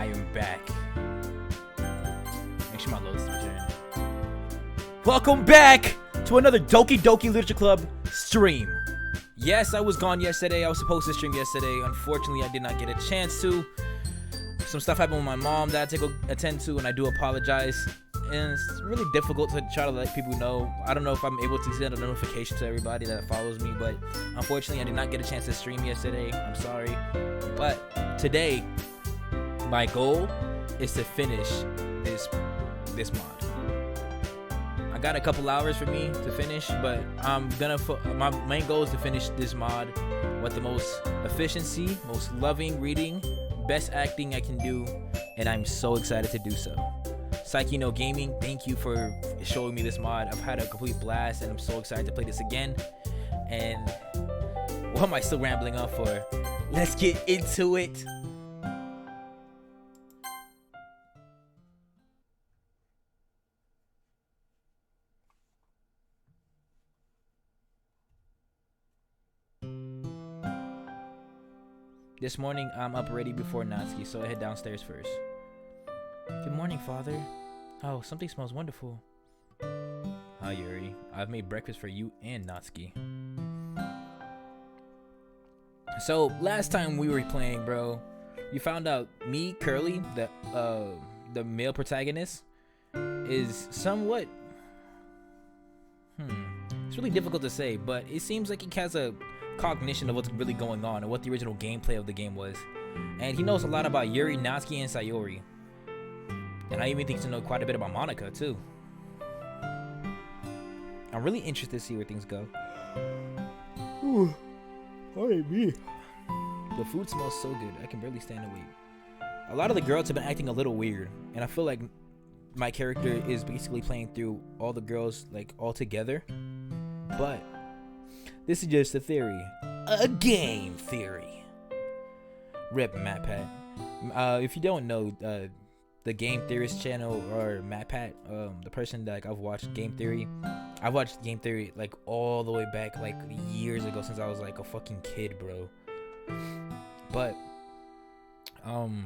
I am back. Make sure my loads return. Welcome back to another DOKI Literature Club stream. Yes, I was gone yesterday. I was supposed to stream yesterday. Unfortunately, I did not get a chance to. Some stuff happened with my mom that I had to go attend to, and I do apologize. And it's really difficult to try to let people know. I don't know if I'm able to send a notification to everybody that follows me, but unfortunately, I did not get a chance to stream yesterday. I'm sorry. But today, my goal is to finish this mod. I got a couple hours for me to finish, but my main goal is to finish this mod with the most efficiency, most loving reading, best acting I can do, and I'm so excited to do so. Psyche No Gaming, thank you for showing me this mod. I've had a complete blast, and I'm so excited to play this again. And what am I still rambling on for? Let's get into it. This morning, I'm up ready before Natsuki, so I head downstairs first. Good morning, Father. Oh, something smells wonderful. Hi, Yuri. I've made breakfast for you and Natsuki. So, last time we were playing, bro, you found out me, Curly, the male protagonist, is somewhat... It's really difficult to say, but it seems like he has a cognition of what's really going on and what the original gameplay of the game was. And he knows a lot about Yuri, Natsuki, and Sayori. And I even think to know quite a bit about Monica, too. I'm really interested to see where things go. Ooh, me. The food smells so good, I can barely stand to wait. A lot of the girls have been acting a little weird, and I feel like my character is basically playing through all the girls, like, all together. But this is just a theory. A game theory. Rip MatPat. If you don't know, the Game Theorist channel, or MatPat, the person that I've watched Game Theory. I've watched Game Theory like all the way back, like years ago, since I was like a fucking kid, bro. But on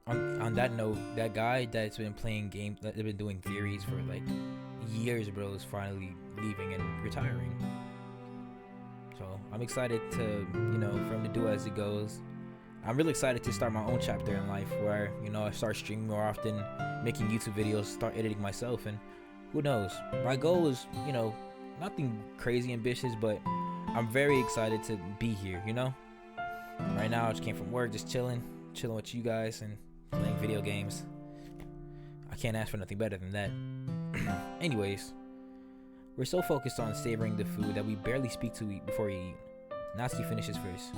that note, that guy that's been playing games, that been doing theories for like years, bro, is finally leaving and retiring. So I'm excited to, for him to do as it goes. I'm really excited to start my own chapter in life where, I start streaming more often, making YouTube videos, start editing myself, and who knows? My goal is, nothing crazy ambitious, but I'm very excited to be here, Right now, I just came from work, just chilling with you guys and playing video games. I can't ask for nothing better than that. Anyways, we're so focused on savoring the food that we barely speak to eat before we eat. Natsuki finishes first.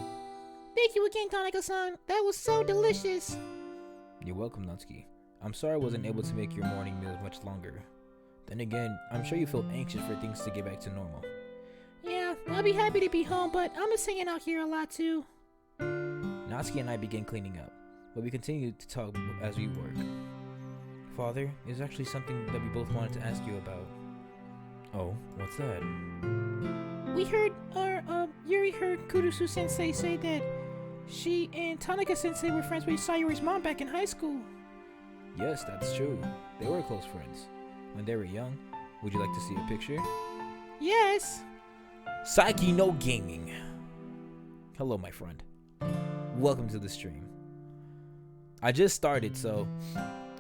Thank you again, Tanaka-san. That was so delicious. You're welcome, Natsuki. I'm sorry I wasn't able to make your morning meals much longer. Then again, I'm sure you feel anxious for things to get back to normal. Yeah, I'll be happy to be home, but I'm just hanging out here a lot too. Natsuki and I begin cleaning up, but we continue to talk as we work. Father, there's actually something that we both wanted to ask you about. Oh, what's that? We heard, Yuri heard Kurusu-sensei say that she and Tanaka-sensei were friends with Sayori's mom back in high school. Yes, that's true. They were close friends. When they were young. Would you like to see a picture? Yes. Psyche No Gaming. Hello, my friend. Welcome to the stream. I just started, so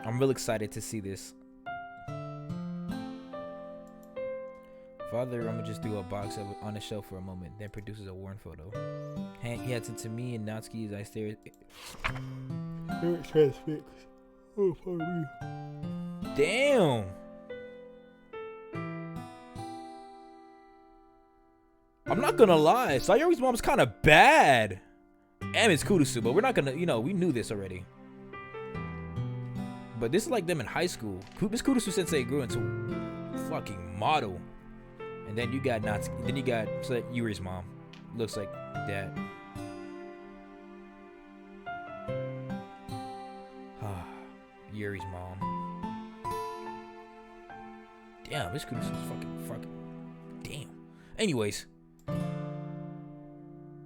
I'm real excited to see this. Father, I'm gonna just do a box of it on the shelf for a moment, then produces a worn photo. He hands it to me and Natsuki as I stare. Oh, pardon me. Damn. I'm not gonna lie, Sayori's mom's kind of bad. And it's Kurusu, but we're not gonna, we knew this already. But this is like them in high school. This Kurusu sensei grew into fucking model. And then you got Natsuki, then you got Yuri's mom. Looks like that. Yuri's mom. Damn, this Kurusu's fucking. Damn. Anyways.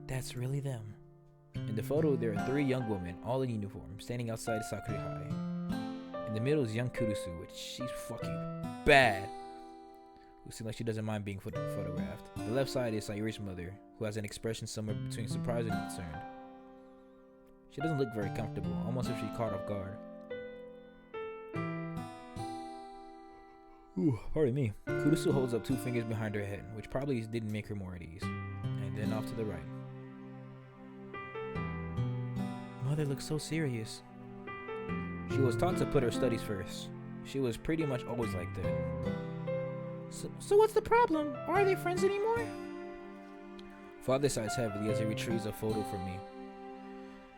That's really them. In the photo, there are 3 young women, all in uniform, standing outside Sakura High. In the middle is young Kurusu, which she's fucking bad, who seems like she doesn't mind being photographed. The left side is Sayuri's mother, who has an expression somewhere between surprise and concerned. She doesn't look very comfortable, almost as if she's caught off guard. Ooh, pardon me. Kurusu holds up 2 fingers behind her head, which probably didn't make her more at ease. And then off to the right. Mother looks so serious. She was taught to put her studies first. She was pretty much always like that. So what's the problem? Are they friends anymore? Father sighs heavily as he retrieves a photo from me.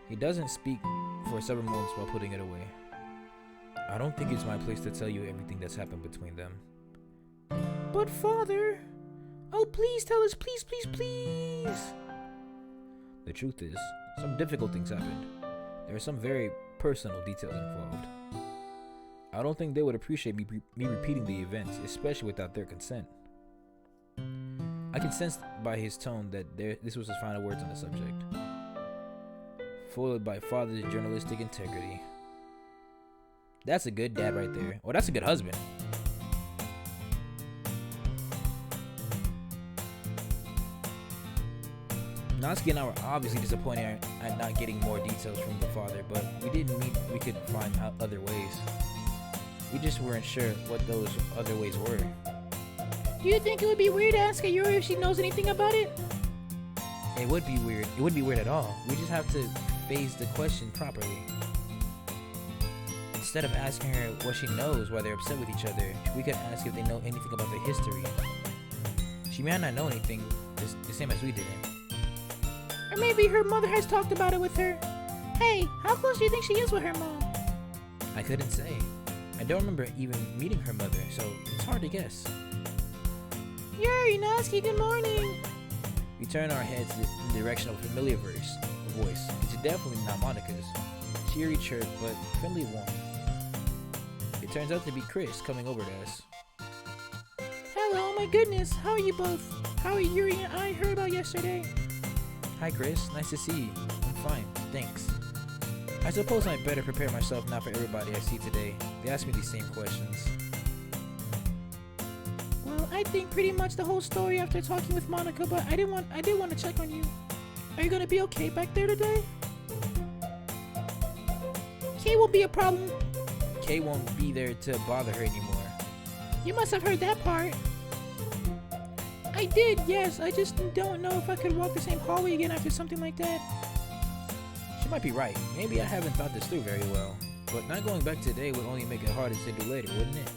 He doesn't speak for several moments while putting it away. I don't think it's my place to tell you everything that's happened between them. But Father... Oh, please tell us, please, please, please! The truth is, some difficult things happened. There are some very personal details involved. I don't think they would appreciate me repeating the events, especially without their consent. I can sense by his tone that this was his final words on the subject. Foiled by Father's journalistic integrity. That's a good dad right there. Or that's a good husband. Natsuki and I were obviously disappointed at not getting more details from the father, but we didn't mean we could find out other ways. We just weren't sure what those other ways were. Do you think it would be weird to ask Yuri if she knows anything about it? It would be weird. It wouldn't be weird at all. We just have to phrase the question properly. Instead of asking her what she knows why they're upset with each other, we could ask if they know anything about their history. She may not know anything, the same as we didn't. Or maybe her mother has talked about it with her. Hey, how close do you think she is with her mom? I couldn't say. I don't remember even meeting her mother, so it's hard to guess. Yuri, Natsuki, good morning. We turn our heads in the direction of a familiar voice. It's definitely not Monica's. Cheery chirp, but friendly warmth. It turns out to be Chris coming over to us. Hello, my goodness. How are you both? How are Yuri and I heard about yesterday? Hi Chris, nice to see you. I'm fine, thanks. I suppose I better prepare myself now for everybody I see today. They ask me these same questions. Well, I think pretty much the whole story after talking with Monica, but I did want to check on you. Are you gonna be okay back there today? Kay won't be a problem. Kay won't be there to bother her anymore. You must have heard that part. I did, yes. I just don't know if I could walk the same hallway again after something like that. She might be right. Maybe I haven't thought this through very well. But not going back today would only make it harder to do later, wouldn't it?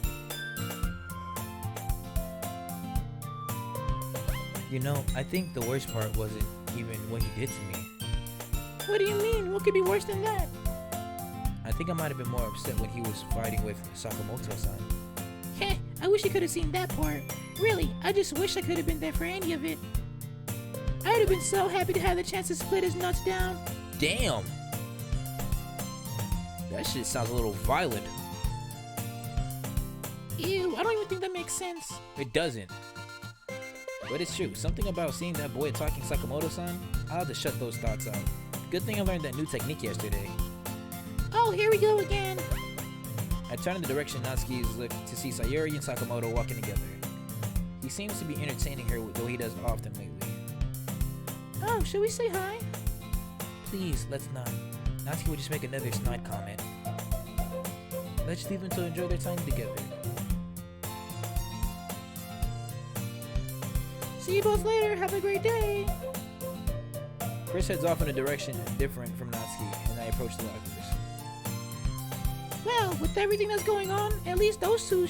You know, I think the worst part wasn't even what he did to me. What do you mean? What could be worse than that? I think I might have been more upset when he was fighting with Sakamoto-san. Heh, I wish you could have seen that part. Really, I just wish I could have been there for any of it. I would have been so happy to have the chance to split his nuts down. Damn! That shit sounds a little violent. Ew, I don't even think that makes sense. It doesn't. But it's true. Something about seeing that boy attacking Sakamoto-san, I'll have to shut those thoughts out. Good thing I learned that new technique yesterday. Oh, here we go again. I turn in the direction Natsuki's looked to see Sayuri and Sakamoto walking together. He seems to be entertaining her, though he does often lately. Oh, should we say hi? Please, let's not. Natsuki would just make another snide comment. Let's just leave them to enjoy their time together. See you both later. Have a great day. Chris heads off in a direction different from Natsuki, and I approach the lockers. Well, with everything that's going on, at least those two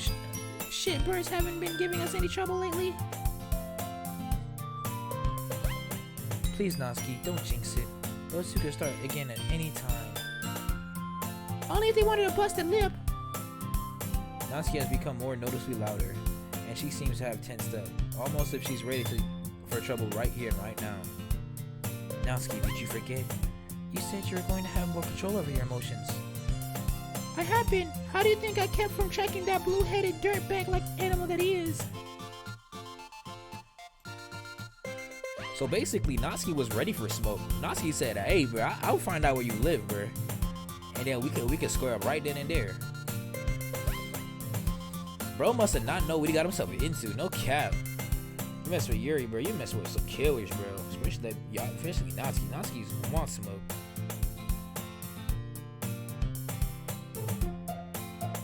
shitbirds haven't been giving us any trouble lately. Please, Natsuki, don't jinx it. Those two can start again at any time. Only if they wanted a busted lip. Natsuki has become more noticeably louder, and she seems to have tensed up, almost if she's ready for trouble right here and right now. Natsuki, did you forget? You said you were going to have more control over your emotions. I have been. How do you think I kept from tracking that blue-headed dirtbag like animal that he is? So basically, Natsuki was ready for smoke. Natsuki said, "Hey, bro, I'll find out where you live, bro, and then we could square up right then and there." Bro must have not know what he got himself into. No cap. You mess with Yuri, bro. You mess with some killers, bro. Especially Natsuki. Natsuki's want smoke.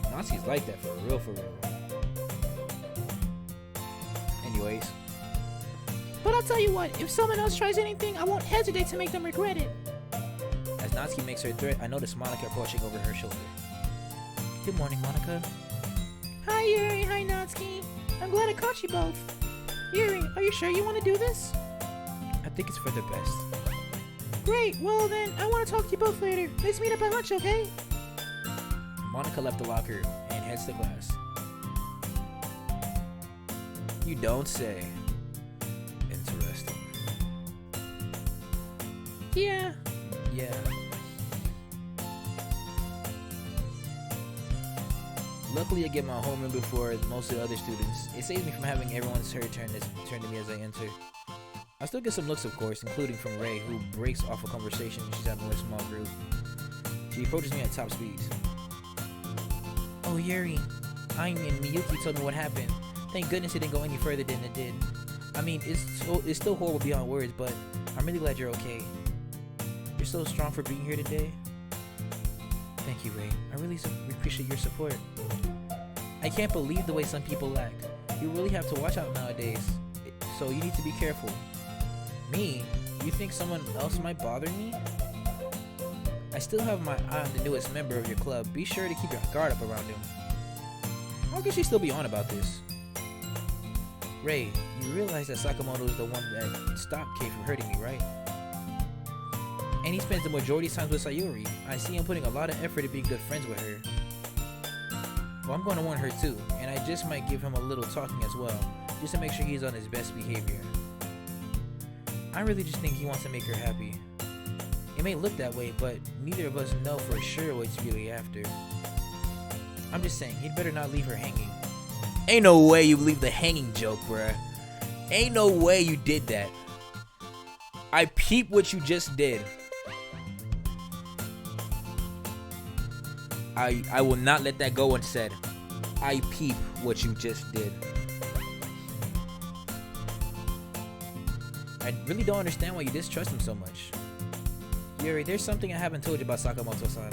Natsuki's like that for real, for real. Anyways. But I'll tell you what, if someone else tries anything, I won't hesitate to make them regret it. As Natsuki makes her threat, I notice Monica approaching over her shoulder. Good morning, Monica. Hi, Yuri. Hi, Natsuki. I'm glad I caught you both. Yuri, are you sure you want to do this? I think it's for the best. Great. Well, then, I want to talk to you both later. Let's meet up at lunch, okay? Monica left the locker and heads to class. You don't say. Interesting. Yeah. Yeah. Luckily, I get my homeroom before most of the other students. It saves me from having everyone's hair turn to me as I enter. I still get some looks, of course, including from Ray, who breaks off a conversation she's having with a small group. She approaches me at top speed. Oh, Yuri, Aim and Miyuki told me what happened. Thank goodness it didn't go any further than it did. I mean, it's still horrible beyond words, but I'm really glad you're okay. You're so strong for being here today. Thank you, Ray. I really appreciate your support. I can't believe the way some people act. You really have to watch out nowadays. So you need to be careful. Me? You think someone else might bother me? I still have my eye on the newest member of your club. Be sure to keep your guard up around him. How can she still be on about this? Ray, you realize that Sakamoto is the one that stopped Kei from hurting me, right? And he spends the majority of times with Sayuri. I see him putting a lot of effort at being good friends with her. Well, I'm going to warn her too, and I just might give him a little talking as well, just to make sure he's on his best behavior. I really just think he wants to make her happy. It may look that way, but neither of us know for sure what he's really after. I'm just saying, he'd better not leave her hanging. Ain't no way you leave the hanging joke, bruh. Ain't no way you did that. I peep what you just did. I will not let that go unsaid. I peep what you just did. I really don't understand why you distrust him so much. Yuri, there's something I haven't told you about Sakamoto-san.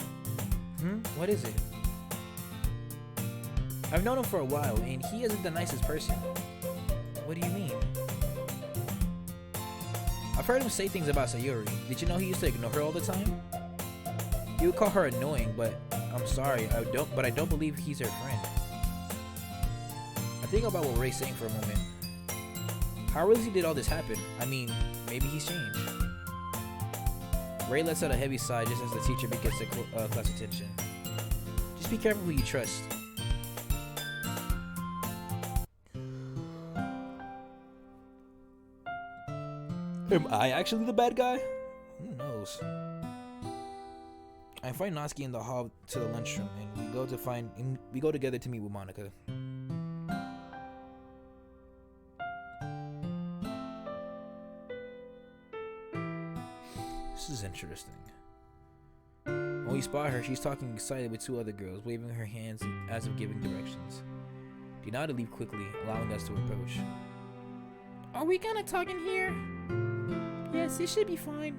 What is it? I've known him for a while, and he isn't the nicest person. What do you mean? I've heard him say things about Sayuri. Did you know he used to ignore her all the time? He would call her annoying, but I'm sorry, I don't believe he's her friend. I think about what Ray's saying for a moment. How really did all this happen? I mean, maybe he's changed. Ray lets out a heavy sigh just as the teacher begins to class attention. Just be careful who you trust. Am I actually the bad guy? Who knows? I find Natsuki in the hall to the lunchroom, and we go together to meet with Monica. This is interesting. When we spot her, she's talking excited with two other girls, waving her hands as if giving directions. Do not leave quickly, allowing us to approach. Are we gonna talk in here? Yes, it should be fine.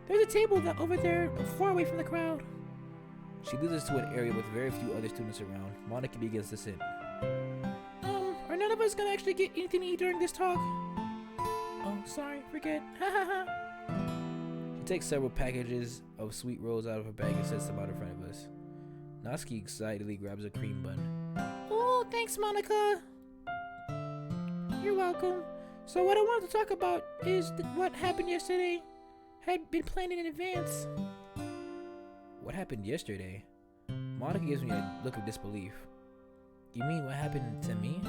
There's a table over there, far away from the crowd. She leads us to an area with very few other students around. Monica begins to sit. Are none of us gonna actually get anything to eat during this talk? Oh, sorry, forget. Ha ha ha. She takes several packages of sweet rolls out of her bag and sets them out in front of us. Natsuki excitedly grabs a cream bun. Oh, thanks, Monica. You're welcome. So what I wanted to talk about is what happened yesterday. Had been planned in advance. What happened yesterday? Monica gives me a look of disbelief. You mean what happened to me?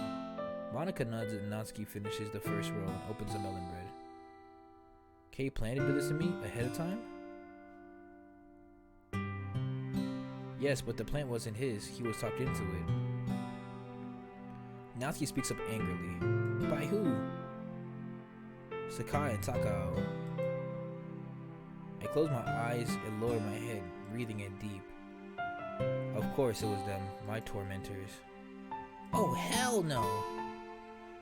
Monica nods and Natsuki finishes the first roll and opens the melon bread. Kei planned to do this to me ahead of time? Yes, but the plan wasn't his. He was talked into it. Natsuki speaks up angrily. By who? Sakai and Takao. I closed my eyes and lowered my head, breathing in deep. Of course it was them, my tormentors. Oh hell no!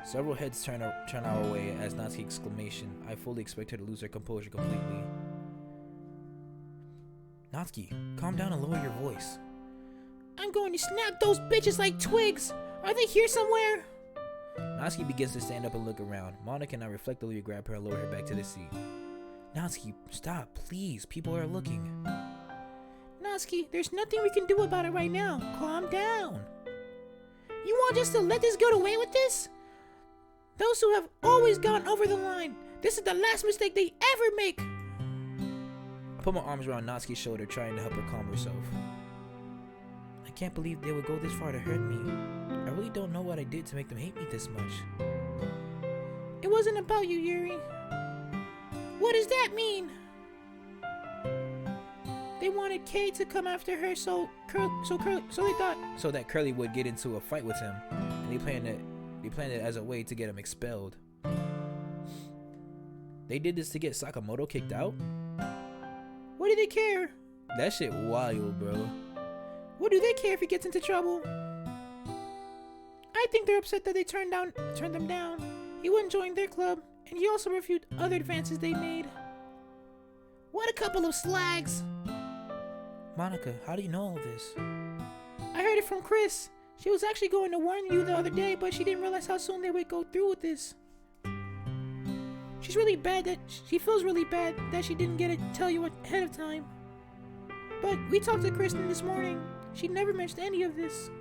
Several heads turn our way as Natsuki exclamation. I fully expect her to lose her composure completely. Natsuki, calm down and lower your voice. I'm going to snap those bitches like twigs! Are they here somewhere? Natsuki begins to stand up and look around. Monica and I reflectively grab her and lower her back to the seat. Natsuki, stop, please. People are looking. Natsuki, there's nothing we can do about it right now. Calm down. You want us to let this get away with this? Those who have always gone over the line. This is the last mistake they ever make. I put my arms around Natsuki's shoulder, trying to help her calm herself. I can't believe they would go this far to hurt me. I really don't know what I did to make them hate me this much. It wasn't about you, Yuri. What does that mean? They wanted Kay to come after her, so they thought that Curly would get into a fight with him, and they planned it as a way to get him expelled. They did this to get Sakamoto kicked out? What do they care? That shit wild, bro. What do they care if he gets into trouble? I think they're upset that they turned them down. He wouldn't join their club, and he also refused other advances they made. What a couple of slags! Monica, how do you know all this? I heard it from Chris. She was actually going to warn you the other day, but she didn't realize how soon they would go through with this. She feels really bad that she didn't get to tell you ahead of time. But we talked to Kristen this morning. She never mentioned any of this.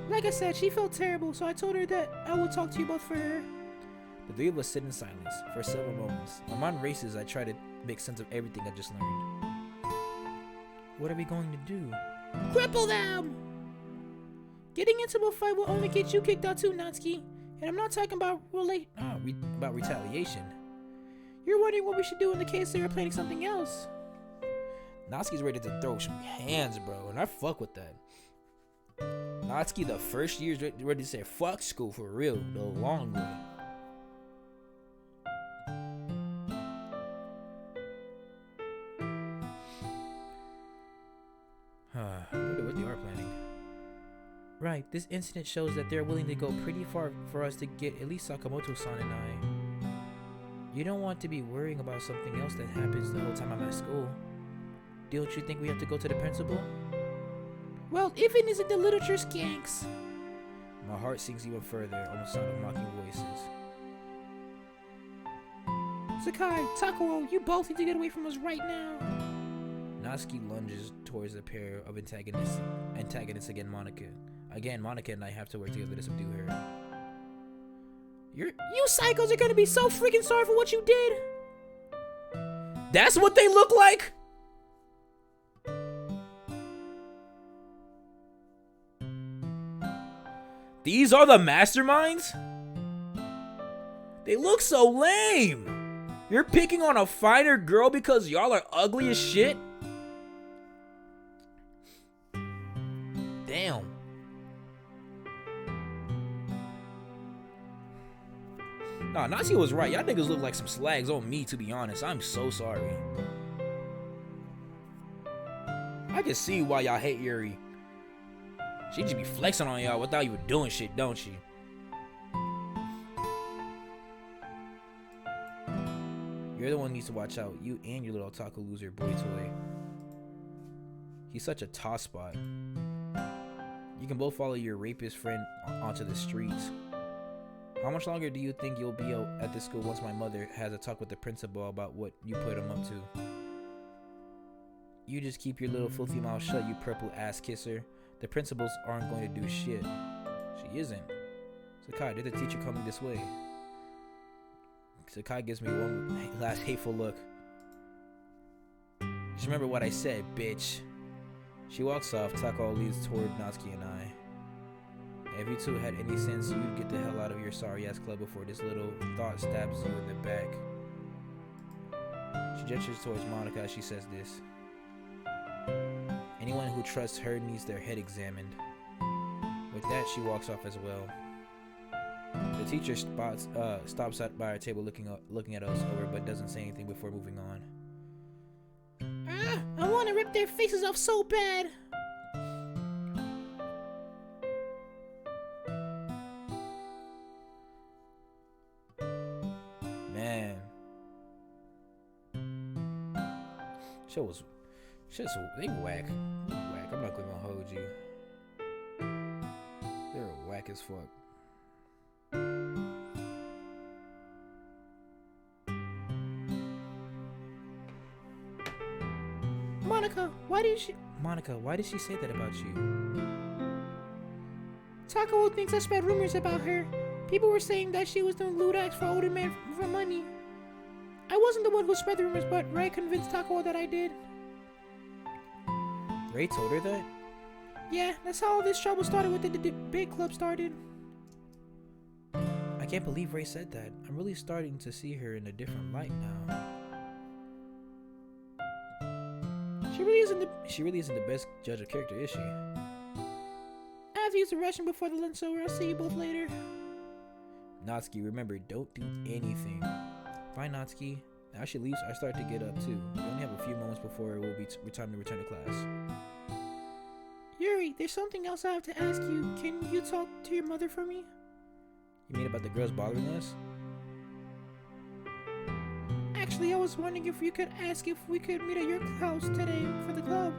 Like I said, she felt terrible, so I told her that I would talk to you both for her. The three of us sit in silence for several moments. My mind races. I try to make sense of everything I just learned. What are we going to do? Cripple them! Getting into a fight will only get you kicked out too, Natsuki. And I'm not talking about retaliation. You're wondering what we should do in the case they were planning something else. Natsuki's ready to throw some hands, bro, and I fuck with that. Natsuki, the first year's ready to say fuck school for real, the long way. What they are planning. Right, this incident shows that they're willing to go pretty far for us to get at least Sakamoto-san and I. You don't want to be worrying about something else that happens the whole time I'm at school. Don't you think we have to go to the principal? Well, if it isn't the literature skanks. My heart sinks even further on the sound of mocking voices. Sakai, Takao, you both need to get away from us right now. Natsuki lunges towards the pair of antagonists against Monica. Again, Monica and I have to work together to subdue her. You psychos are gonna be so freaking sorry for what you did! That's what they look like?! These are the masterminds? They look so lame! You're picking on a finer girl because y'all are ugly as shit? Damn. Nah, Natsuki was right. Y'all niggas look like some slags on me, to be honest. I'm so sorry. I can see why y'all hate Yuri. She just be flexing on y'all without even doing shit, don't she? You're the one who needs to watch out. You and your little otaku loser boy toy. He's such a toss spot. You can both follow your rapist friend onto the streets. How much longer do you think you'll be at this school once my mother has a talk with the principal about what you put him up to? You just keep your little filthy mouth shut, you purple ass kisser. The principals aren't going to do shit. She isn't. Sakai, there's a teacher coming this way. Sakai gives me one last hateful look. Just remember what I said, bitch. She walks off. Takao leads toward Natsuki and I. If you two had any sense, you'd get the hell out of your sorry-ass club before this little thought stabs you in the back. She gestures towards Monica as she says this. Anyone who trusts her needs their head examined. With that, she walks off as well. The teacher stops by our table looking at us over, but doesn't say anything before moving on. I want to rip their faces off so bad. Man. They whack. I'm not gonna hold you. They're whack as fuck. Monica, why did she say that about you? Takao thinks I spread rumors about her. People were saying that she was doing lewd acts for older men for money. I wasn't the one who spread the rumors, but Ray convinced Takao that I did. Ray told her that? Yeah, that's how all this trouble started with the debate club started. I can't believe Ray said that. I'm really starting to see her in a different light now. She really isn't the best judge of character, is she? I have to use the restroom before the lunch over. I'll see you both later. Natsuki, remember, don't do anything. Bye, Natsuki. As she leaves, I start to get up too. We only have a few moments before it will be time to return to class. Yuri, there's something else I have to ask you. Can you talk to your mother for me? You mean about the girls bothering us? Actually, I was wondering if you could ask if we could meet at your house today for the club.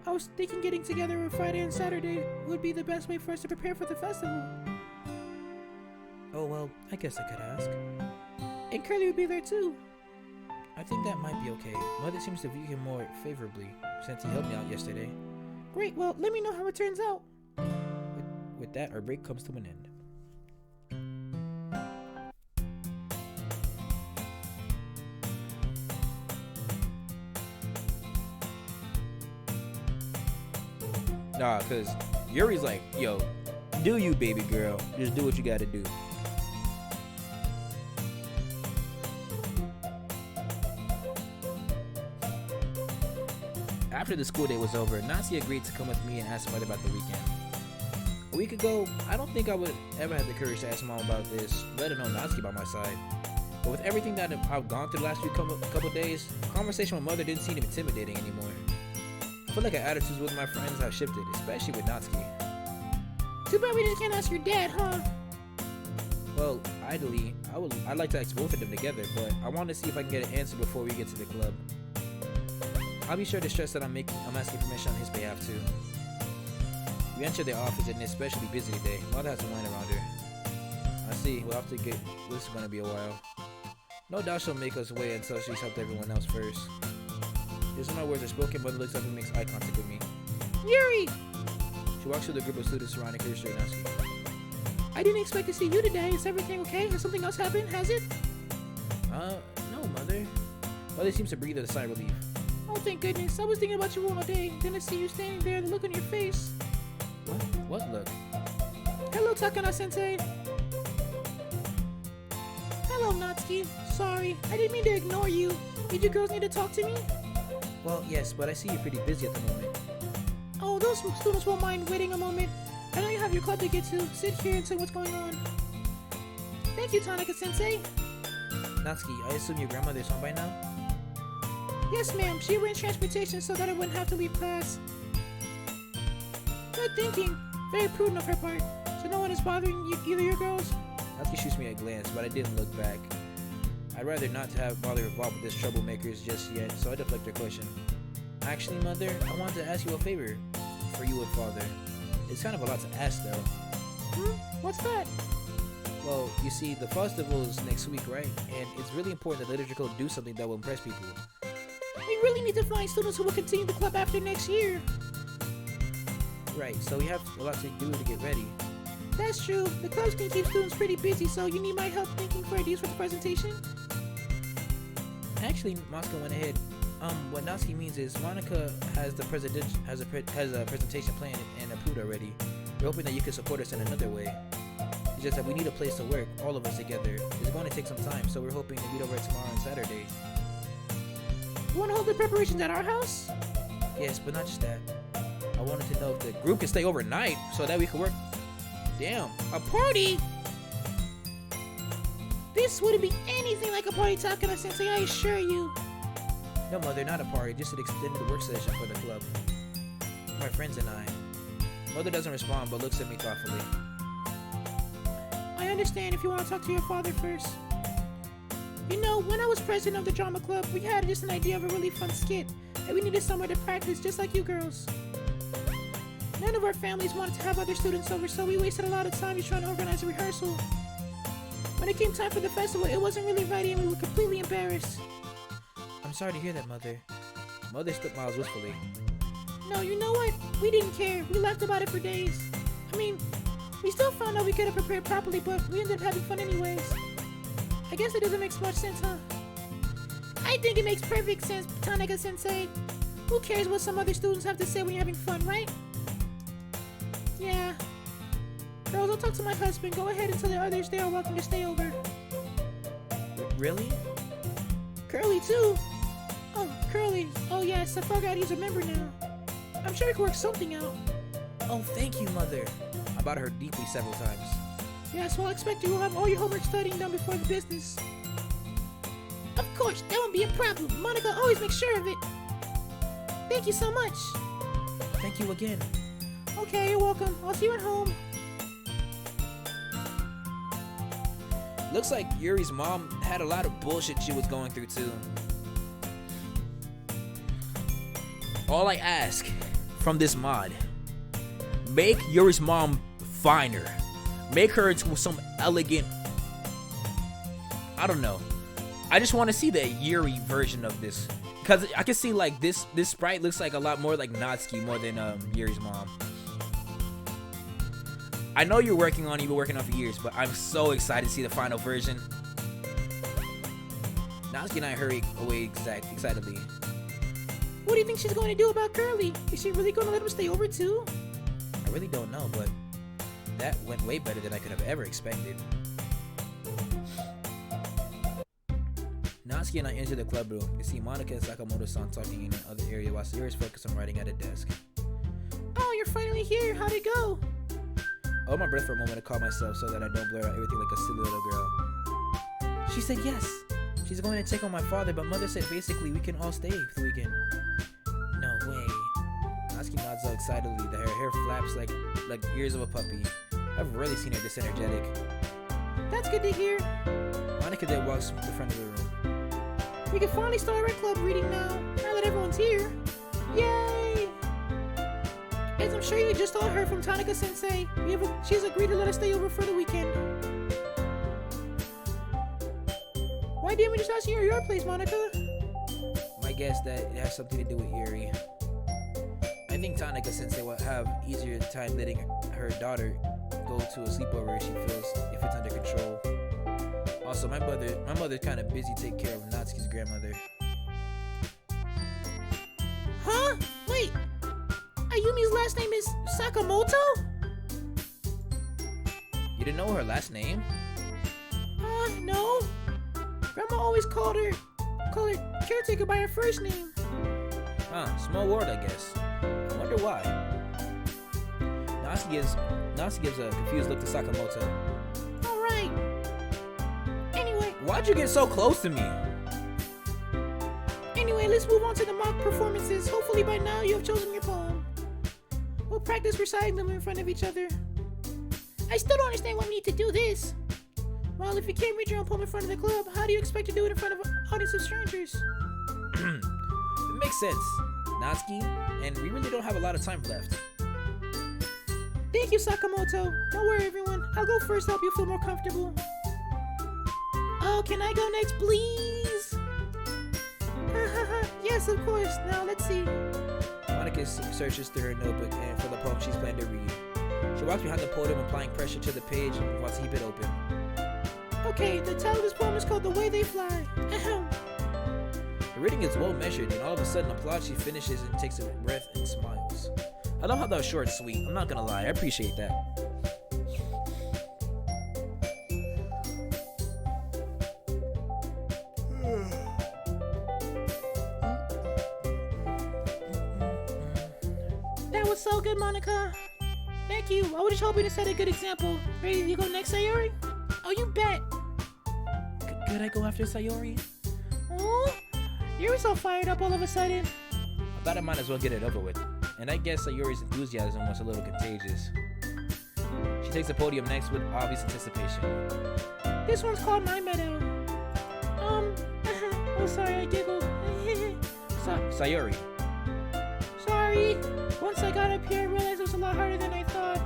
I was thinking getting together on Friday and Saturday would be the best way for us to prepare for the festival. Oh well, I guess I could ask. And Curly would be there too. I think that might be okay. Mother seems to view him more favorably since he helped me out yesterday. Great, well, let me know how it turns out. With that, our break comes to an end. Nah, cause Yuri's like, yo, do you, baby girl. Just do what you gotta do. After the school day was over, Natsuki agreed to come with me and ask Mother about the weekend. A week ago, I don't think I would ever have the courage to ask Mom about this, let alone Natsuki by my side. But with everything that I've gone through the last few couple days, conversation with Mother didn't seem intimidating anymore. I feel like our attitudes with my friends have shifted, especially with Natsuki. Too bad we just can't ask your dad, huh? Well, ideally, I'd like to ask both of them together, but I want to see if I can get an answer before we get to the club. I'll be sure to stress that I'm asking permission on his behalf too. We entered the office and it's especially busy today. Mother has some line around her. I see, we'll have to get, this is gonna be a while. No doubt she'll make us wait until she's helped everyone else first. There's no words are spoken, Mother looks up and makes eye contact with me. Yuri! She walks through the group of students surrounding her straight and asks, I didn't expect to see you today. Is everything okay? Has something else happened? Has it? No, Mother. Mother seems to breathe a sigh of relief. Oh, thank goodness. I was thinking about you all day. Then I see you standing there, the look on your face. What look? Hello, Takana-sensei. Hello, Natsuki. Sorry, I didn't mean to ignore you. Did you girls need to talk to me? Well, yes, but I see you're pretty busy at the moment. Oh, those students won't mind waiting a moment. I know you have your club to get to. Sit here and see what's going on. Thank you, Tanaka-sensei. Natsuki, I assume your grandmother's home by now? Yes, ma'am. She arranged transportation so that I wouldn't have to leave class. Good thinking. Very prudent of her part. So no one is bothering you, either your girls? Natsuki shoots me a glance, but I didn't look back. I'd rather not to have bother involved with this troublemakers just yet, so I deflect her question. Actually, Mother, I wanted to ask you a favor. For you and Father. It's kind of a lot to ask, though. What's that? Well, you see, the festival is next week, right? And it's really important that Literature Code do something that will impress people. We really need to find students who will continue the club after next year. Right, so we have a lot to do to get ready. That's true. The clubs can keep students pretty busy, so you need my help thinking for ideas for the presentation? Actually, Moscow went ahead. What Natsuki means is Monica has a presentation planned and approved already. We're hoping that you can support us in another way. It's just that we need a place to work, all of us together. It's going to take some time, so we're hoping to meet over tomorrow and Saturday. You want to hold the preparations at our house? Yes, but not just that. I wanted to know if the group can stay overnight so that we can work. Damn, a party? This wouldn't be anything like a party Takana-sensei, I assure you. No, Mother, not a party, just an extended work session for the club. My friends and I. Mother doesn't respond, but looks at me thoughtfully. I understand if you want to talk to your father first. You know, when I was president of the drama club, we had just an idea of a really fun skit, and we needed somewhere to practice just like you girls. None of our families wanted to have other students over, so we wasted a lot of time just trying to organize a rehearsal. When it came time for the festival, it wasn't really ready and we were completely embarrassed. I'm sorry to hear that, Mother. Mother stood Miles wistfully. No, you know what? We didn't care. We laughed about it for days. I mean, we still found out we could have prepared properly, but we ended up having fun anyways. I guess it doesn't make much sense, huh? I think it makes perfect sense, Tanaka-sensei. Who cares what some other students have to say when you're having fun, right? Yeah. Girls, I'll talk to my husband. Go ahead and tell the others they are welcome to stay over. Really? Curly, too? Oh, Curly. Oh, yes, I forgot he's a member now. I'm sure he can work something out. Oh, thank you, Mother. I bowed her deeply several times. Yes, well, I expect you will have all your homework studying done before the business. Of course, that won't be a problem. Monica always makes sure of it. Thank you so much. Thank you again. Okay, you're welcome. I'll see you at home. Looks like Yuri's mom had a lot of bullshit she was going through too. All I ask from this mod, make Yuri's mom finer. Make her into some elegant, I don't know. I just want to see the Yuri version of this. Cause I can see like this sprite looks like a lot more like Natsuki more than Yuri's mom. I know you've been working on for years, but I'm so excited to see the final version. Natsuki and I hurry away excitedly. What do you think she's going to do about Curly? Is she really going to let him stay over too? I really don't know, but that went way better than I could have ever expected. Natsuki and I enter the club room to see Monica and Sakamoto-san talking in another area while Sayori is focused on writing at a desk. Oh, you're finally here. How'd it go? I hold my breath for a moment to calm myself so that I don't blur out everything like a silly little girl. She said yes. She's going to check on my father, but Mother said basically we can all stay for the weekend. No way. Natsuki nods so excitedly that her hair flaps like ears of a puppy. I've rarely seen her this energetic. That's good to hear. Monica then walks to the front of the room. We can finally start our club reading now that everyone's here. Yay! As I'm sure you just all heard from Tanaka-sensei, she's agreed to let us stay over for the weekend. Why didn't we just ask you at your place, Monica? My guess that it has something to do with Yuri. I think Tanaka-sensei will have easier time letting her daughter go to a sleepover if it's under control. Also, my mother's kind of busy taking care of Natsuki's grandmother. Huh? Wait, Ayumi's last name is Sakamoto? You didn't know her last name? No. Grandma always called her caretaker by her first name. Huh, small world, I guess. I wonder why. Natsuki gives a confused look to Sakamoto. Alright. Anyway. Why'd you get so close to me? Anyway, let's move on to the mock performances. Hopefully by now you have chosen your poem. We'll practice reciting them in front of each other. I still don't understand why we need to do this. Well, if you can't read your own poem in front of the club, how do you expect to do it in front of an audience of strangers? It makes sense, Natsuki, and we really don't have a lot of time left. Thank you, Sakamoto. Don't worry, everyone. I'll go first to help you feel more comfortable. Oh, can I go next, please? Yes, of course. Now, let's see. Monica searches through her notebook and for the poem she's planned to read. She walks behind the podium, applying pressure to the page while to keep it open. Okay, the title of this poem is called The Way They Fly. Ahem. The reading is well measured, and all of a sudden applause. She finishes and takes a breath and smiles. I love how that was short and sweet. I'm not gonna lie, I appreciate that. That was so good, Monica. Thank you. I was just hoping to set a good example. Ready to go next, Sayori? Oh, you bet. Could I go after Sayori? Oh, you're so fired up all of a sudden. I thought I might as well get it over with. And I guess Sayori's enthusiasm was a little contagious. She takes the podium next with obvious anticipation. This one's called My Meadow. Oh, sorry, I giggled. Sayori. Sorry. Once I got up here, I realized it was a lot harder than I thought.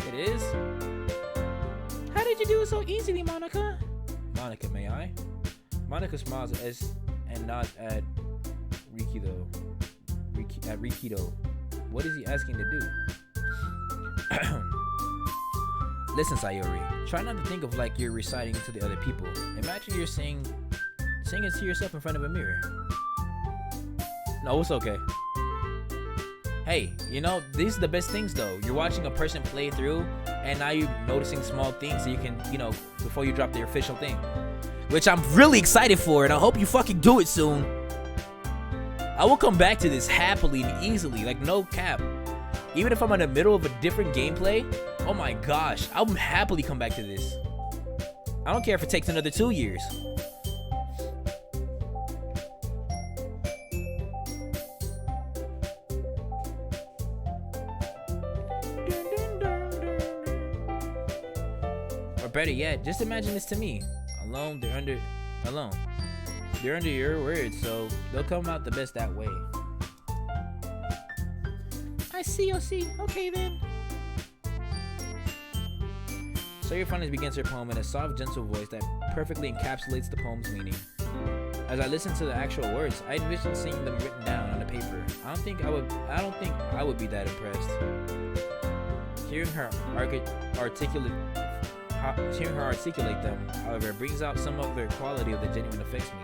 It is? How did you do it so easily, Monica? Monica, may I? Monica smiles and nods at Rikido. Rikido. What is he asking to do? Listen, Sayori. Try not to think of like you're reciting to the other people. Imagine you're singing it to yourself in front of a mirror. No, it's okay. Hey, you know, these are the best things though. You're watching a person play through, and now you're noticing small things so you can, you know, before you drop the official thing. Which I'm really excited for, and I hope you fucking do it soon. I will come back to this happily and easily, like no cap. Even if I'm in the middle of a different gameplay, oh my gosh, I'll happily come back to this. I don't care if it takes another 2 years. Or better yet, just imagine this to me. Alone. They're under your words, so they'll come out the best that way. I see. Okay then. Sayori finally begins her poem in a soft, gentle voice that perfectly encapsulates the poem's meaning. As I listen to the actual words, I envision seeing them written down on the paper. I don't think I would be that impressed. Hearing her articulate them, however, brings out some of the quality of the genuine affects me.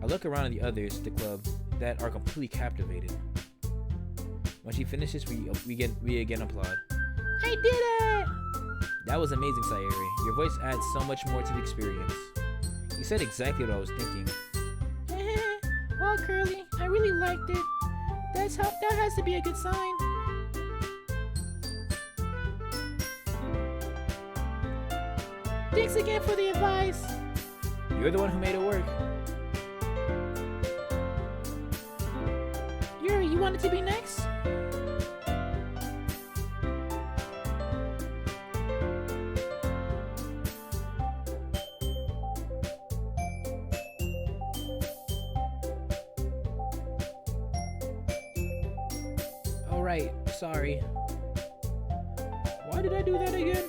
I look around at the others at the club that are completely captivated. When she finishes, we again applaud. I did it! That was amazing, Sayori. Your voice adds so much more to the experience. You said exactly what I was thinking. Well, Curly, I really liked it. That has to be a good sign. Thanks again for the advice. You're the one who made it work. Yuri, you wanted to be next? Alright, sorry. Why did I do that again?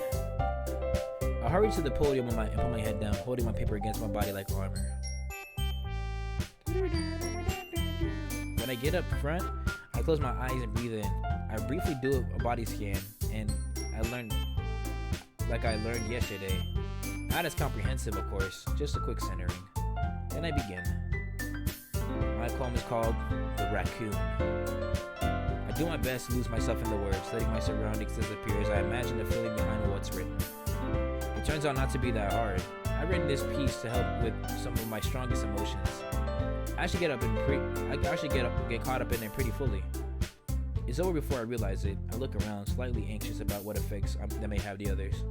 I hurry to the podium and put my head down, holding my paper against my body like armor. When I get up front, I close my eyes and breathe in. I briefly do a body scan, and I learned yesterday. Not as comprehensive, of course, just a quick centering. Then I begin. My poem is called The Raccoon. I do my best to lose myself in the words, letting my surroundings disappear as I imagine the feeling behind what's written. It turns out not to be that hard. I've written this piece to help with some of my strongest emotions. I actually get caught up in it pretty fully. It's over before I realize it. I look around, slightly anxious about what effects that may have the others.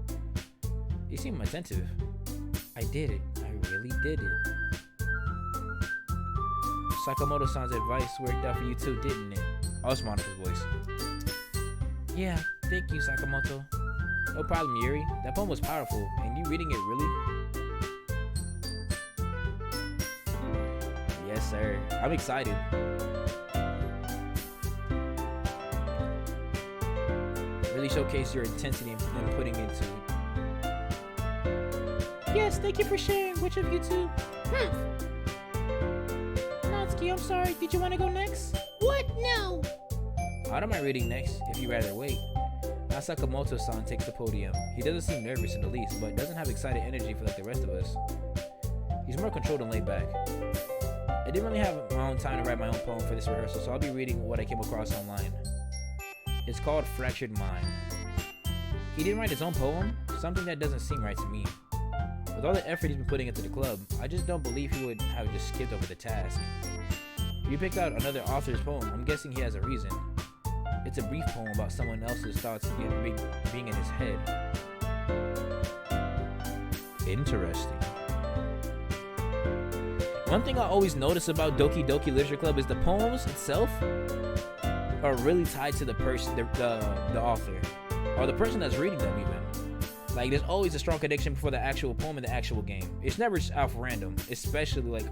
They seem attentive. I did it. I really did it. Sakamoto-san's advice worked out for you too, didn't it? Oh, it's Monica's voice. Yeah, thank you, Sakamoto. No problem, Yuri. That poem was powerful, and you reading it really? Yes, sir. I'm excited. Really showcase your intensity in putting into it. Yes, thank you for sharing. Which of you two? Natsuki, I'm sorry. Did you want to go next? What? No. I don't mind reading next, if you'd rather wait. Now Sakamoto-san takes the podium. He doesn't seem nervous in the least, but doesn't have excited energy for like the rest of us. He's more controlled and laid back. I didn't really have my own time to write my own poem for this rehearsal, so I'll be reading what I came across online. It's called Fractured Mind. He didn't write his own poem, something that doesn't seem right to me. With all the effort he's been putting into the club, I just don't believe he would have just skipped over the task. If he picked out another author's poem, I'm guessing he has a reason. It's a brief poem about someone else's thoughts being in his head. Interesting. One thing I always notice about Doki Doki Literature Club is the poems itself are really tied to the person, the author, or the person that's reading them even. Like, there's always a strong connection before the actual poem and the actual game. It's never just off random, especially like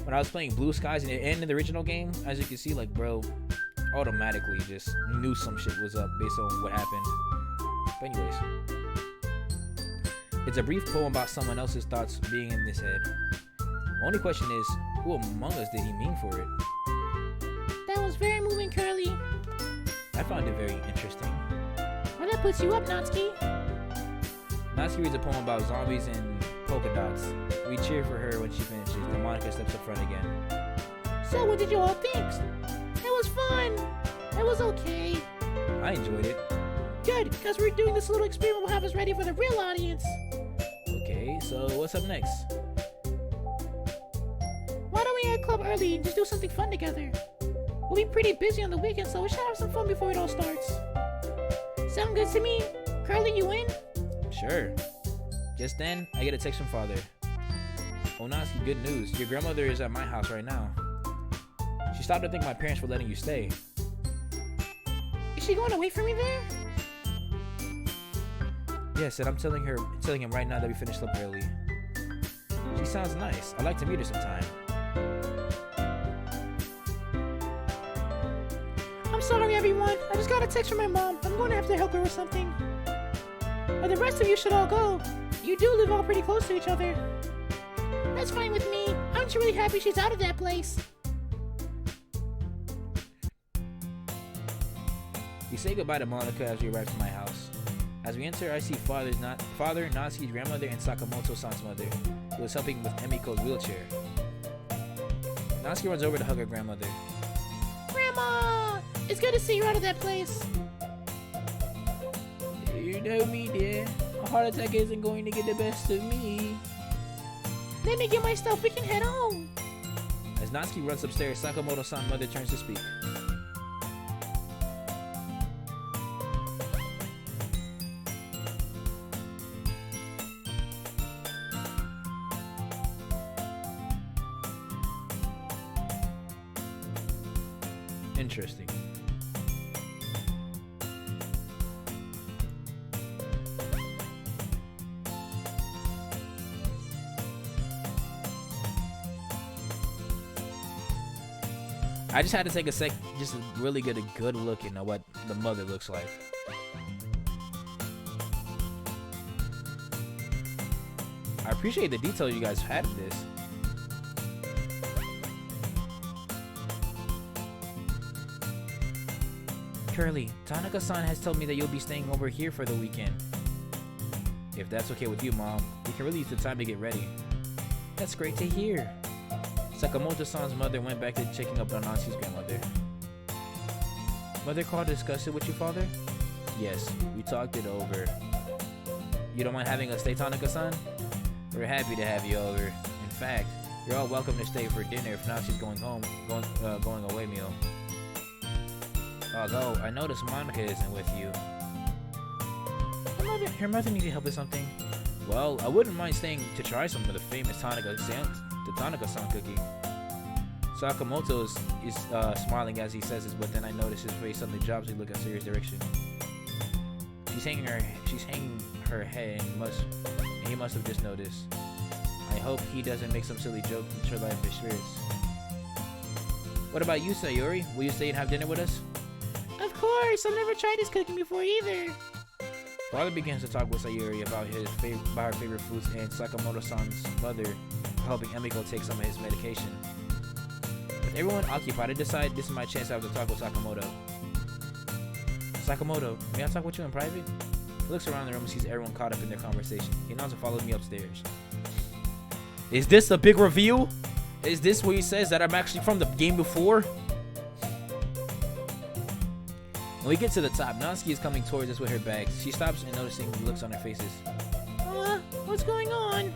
when I was playing Blue Skies and in the original game, as you can see, like, bro, automatically just knew some shit was up based on what happened. But anyways, it's a brief poem about someone else's thoughts being in his head. My only question is, who among us did he mean for it? That was very moving, Curly. I found it very interesting. Well, that puts you up, Natsuki. Natsuki reads a poem about zombies and polka dots. We cheer for her when she finishes, and Monica steps up front again. So, what did you all think? It was fun. It was okay. I enjoyed it. Good, because we're doing this little experiment will have us ready for the real audience. Okay, so what's up next? Why don't we at club early and just do something fun together? We'll be pretty busy on the weekend, so we should have some fun before it all starts. Sound good to me? Curly, you in? Sure. Just then, I get a text from Father. Onaski, good news. Your grandmother is at my house right now. She stopped to thank my parents for letting you stay. Is she going to wait for me there? Yes, and I'm telling him right now that we finished up early. She sounds nice. I'd like to meet her sometime. I'm sorry, everyone. I just got a text from my mom. I'm going to have to help her with something. But the rest of you should all go. You do live all pretty close to each other. That's fine with me. I'm just really happy she's out of that place. We say goodbye to Monica as we arrive to my house. As we enter, I see Father, Natsuki's grandmother, and Sakamoto-san's mother, who is helping with Emiko's wheelchair. Natsuki runs over to hug her grandmother. Grandma! It's good to see you out of that place. You know me, dear. A heart attack isn't going to get the best of me. Let me get my stuff. We can head home. As Natsuki runs upstairs, Sakamoto-san's mother turns to speak. Interesting. I just had to take a sec just to really get a good look at what the mother looks like. I appreciate the detail you guys had in this. Curly, Tanaka-san has told me that you'll be staying over here for the weekend. If that's okay with you, Mom, we can really use the time to get ready. That's great to hear. Sakamoto-san's mother went back to checking up on Natsuki's grandmother. Mother called to discuss it with you, Father? Yes, we talked it over. You don't mind having us stay, Tanaka-san? We're happy to have you over. In fact, you're all welcome to stay for dinner if Natsuki's going away meal. Although, I noticed Monica isn't with you. Her mother needed help with something. Well, I wouldn't mind staying to try some of the famous Tanaka-san cookie. Sakamoto is smiling as he says this, but then I notice his face suddenly drops and look in serious direction. She's hanging her head and he must have just noticed. I hope he doesn't make some silly joke and try life his spirits. What about you, Sayuri? Will you stay and have dinner with us? Of course, I've never tried this cooking before either. Father begins to talk with Sayuri about her favorite foods and Sakamoto-san's mother helping Emiko take some of his medication. With everyone occupied, I decide this is my chance to have to talk with Sakamoto. Sakamoto, may I talk with you in private? He looks around the room and sees everyone caught up in their conversation. He nods and follows me upstairs. Is this a big reveal? Is this where he says that I'm actually from the game before? When we get to the top, Natsuki is coming towards us with her bags. She stops and noticing the looks on their faces. What's going on?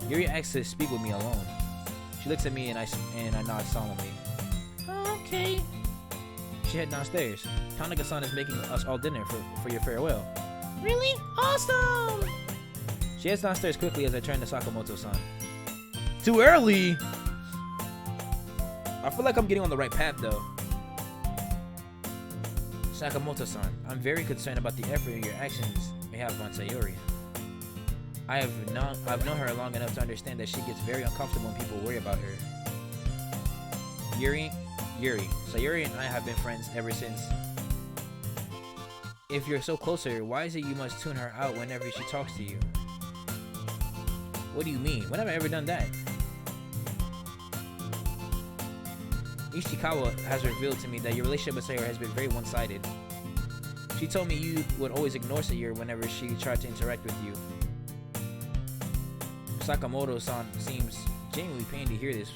Yuri asks to speak with me alone. She looks at me and I nod solemnly. Okay. should head downstairs. Tanaka-san is making us all dinner for your farewell. Really? Awesome! She heads downstairs quickly as I turn to Sakamoto-san. Too early! I feel like I'm getting on the right path though. Sakamoto-san, I'm very concerned about the effort your actions may have on Sayori. I've known her long enough to understand that she gets very uncomfortable when people worry about her. Yuri, Sayori and I have been friends ever since. If you're so close to her, why is it you must tune her out whenever she talks to you? What do you mean? When have I ever done that? Ishikawa has revealed to me that your relationship with Sayori has been very one-sided. She told me you would always ignore Sayori whenever she tried to interact with you. Sakamoto-san seems genuinely pained to hear this.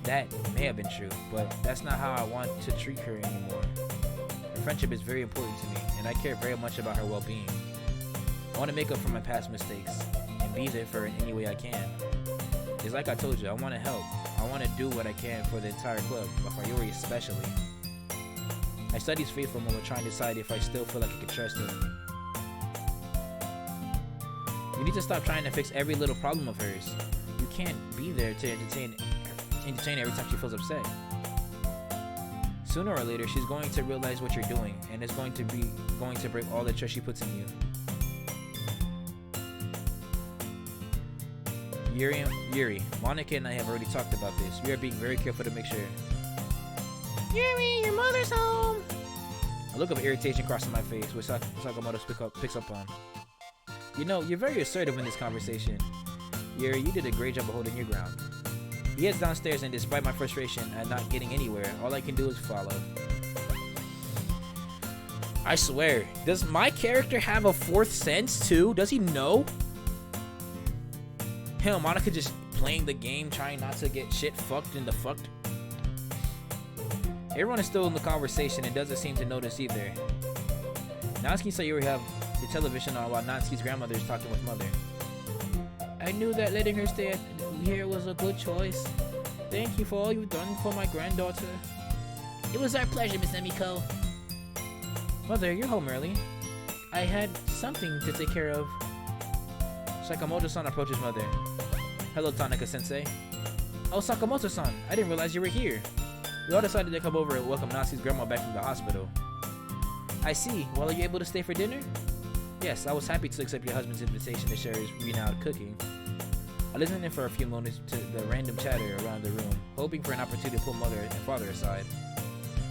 That may have been true, but that's not how I want to treat her anymore. Her friendship is very important to me, and I care very much about her well-being. I want to make up for my past mistakes, and be there for her in any way I can. It's like I told you, I want to help. I want to do what I can for the entire club, but for Yuri especially. I studied his faith for a moment, trying to decide if I still feel like I can trust him. You need to stop trying to fix every little problem of hers. You can't be there to entertain every time she feels upset. Sooner or later, she's going to realize what you're doing, and it's going to break all the trust she puts in you. Yuri, Monica and I have already talked about this. We are being very careful to make sure. Yuri, your mother's home! A look of irritation crosses my face, which Sakamoto picks up on. You know, you're very assertive in this conversation. Yuri, you did a great job of holding your ground. He heads downstairs, and despite my frustration at not getting anywhere, all I can do is follow. I swear, does my character have a fourth sense too? Does he know? Hell, Monica just playing the game, trying not to get shit fucked in the fucked. Everyone is still in the conversation and doesn't seem to notice either. Natsuki and Sayori have the television on while Natsuki's grandmother is talking with mother. I knew that letting her stay here was a good choice. Thank you for all you've done for my granddaughter. It was our pleasure, Miss Emiko. Mother, you're home early. I had something to take care of. Sakamoto-san approaches mother. Hello, Tanaka-sensei. Oh, Sakamoto-san, I didn't realize you were here. We all decided to come over and welcome Natsuki's grandma back from the hospital. I see. Well, are you able to stay for dinner? Yes, I was happy to accept your husband's invitation to share his renowned cooking. I listened in for a few moments to the random chatter around the room, hoping for an opportunity to pull mother and father aside.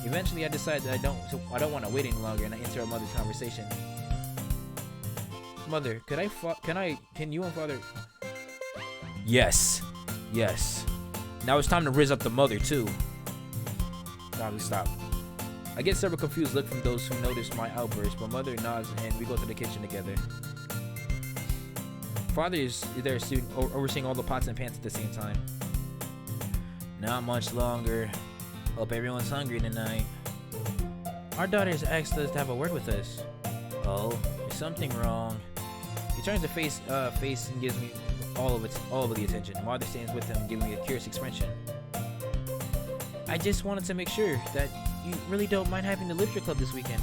Eventually, I decided that I don't want to wait any longer, and I interrupt mother's conversation. Mother, can you and father? Yes. Now it's time to riz up the mother too. Stop. I get several confused look from those who notice my outburst, but mother nods and we go to the kitchen together. Father is there soon, overseeing all the pots and pans at the same time. Not much longer. Hope everyone's hungry tonight. Our daughter has asked us to have a word with us. Oh, is something wrong? He turns the face and gives me all of the attention. Mother stands with him, giving me a curious expression. I just wanted to make sure that you really don't mind having the literature club this weekend.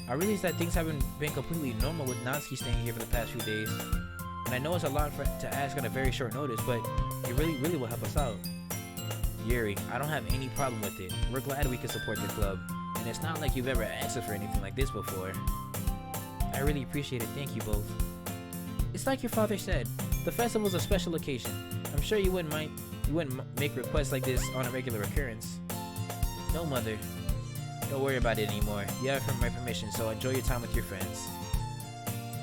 I realize that things haven't been completely normal with Natsuki staying here for the past few days, and I know it's a lot to ask on a very short notice, but it really will help us out. Yuri, I don't have any problem with it. We're glad we can support the club, and it's not like you've ever asked us for anything like this before. I really appreciate it. Thank you both. It's like your father said, the festival's a special occasion. I'm sure you wouldn't make requests like this on a regular occurrence. No, Mother. Don't worry about it anymore. You have my permission, so enjoy your time with your friends.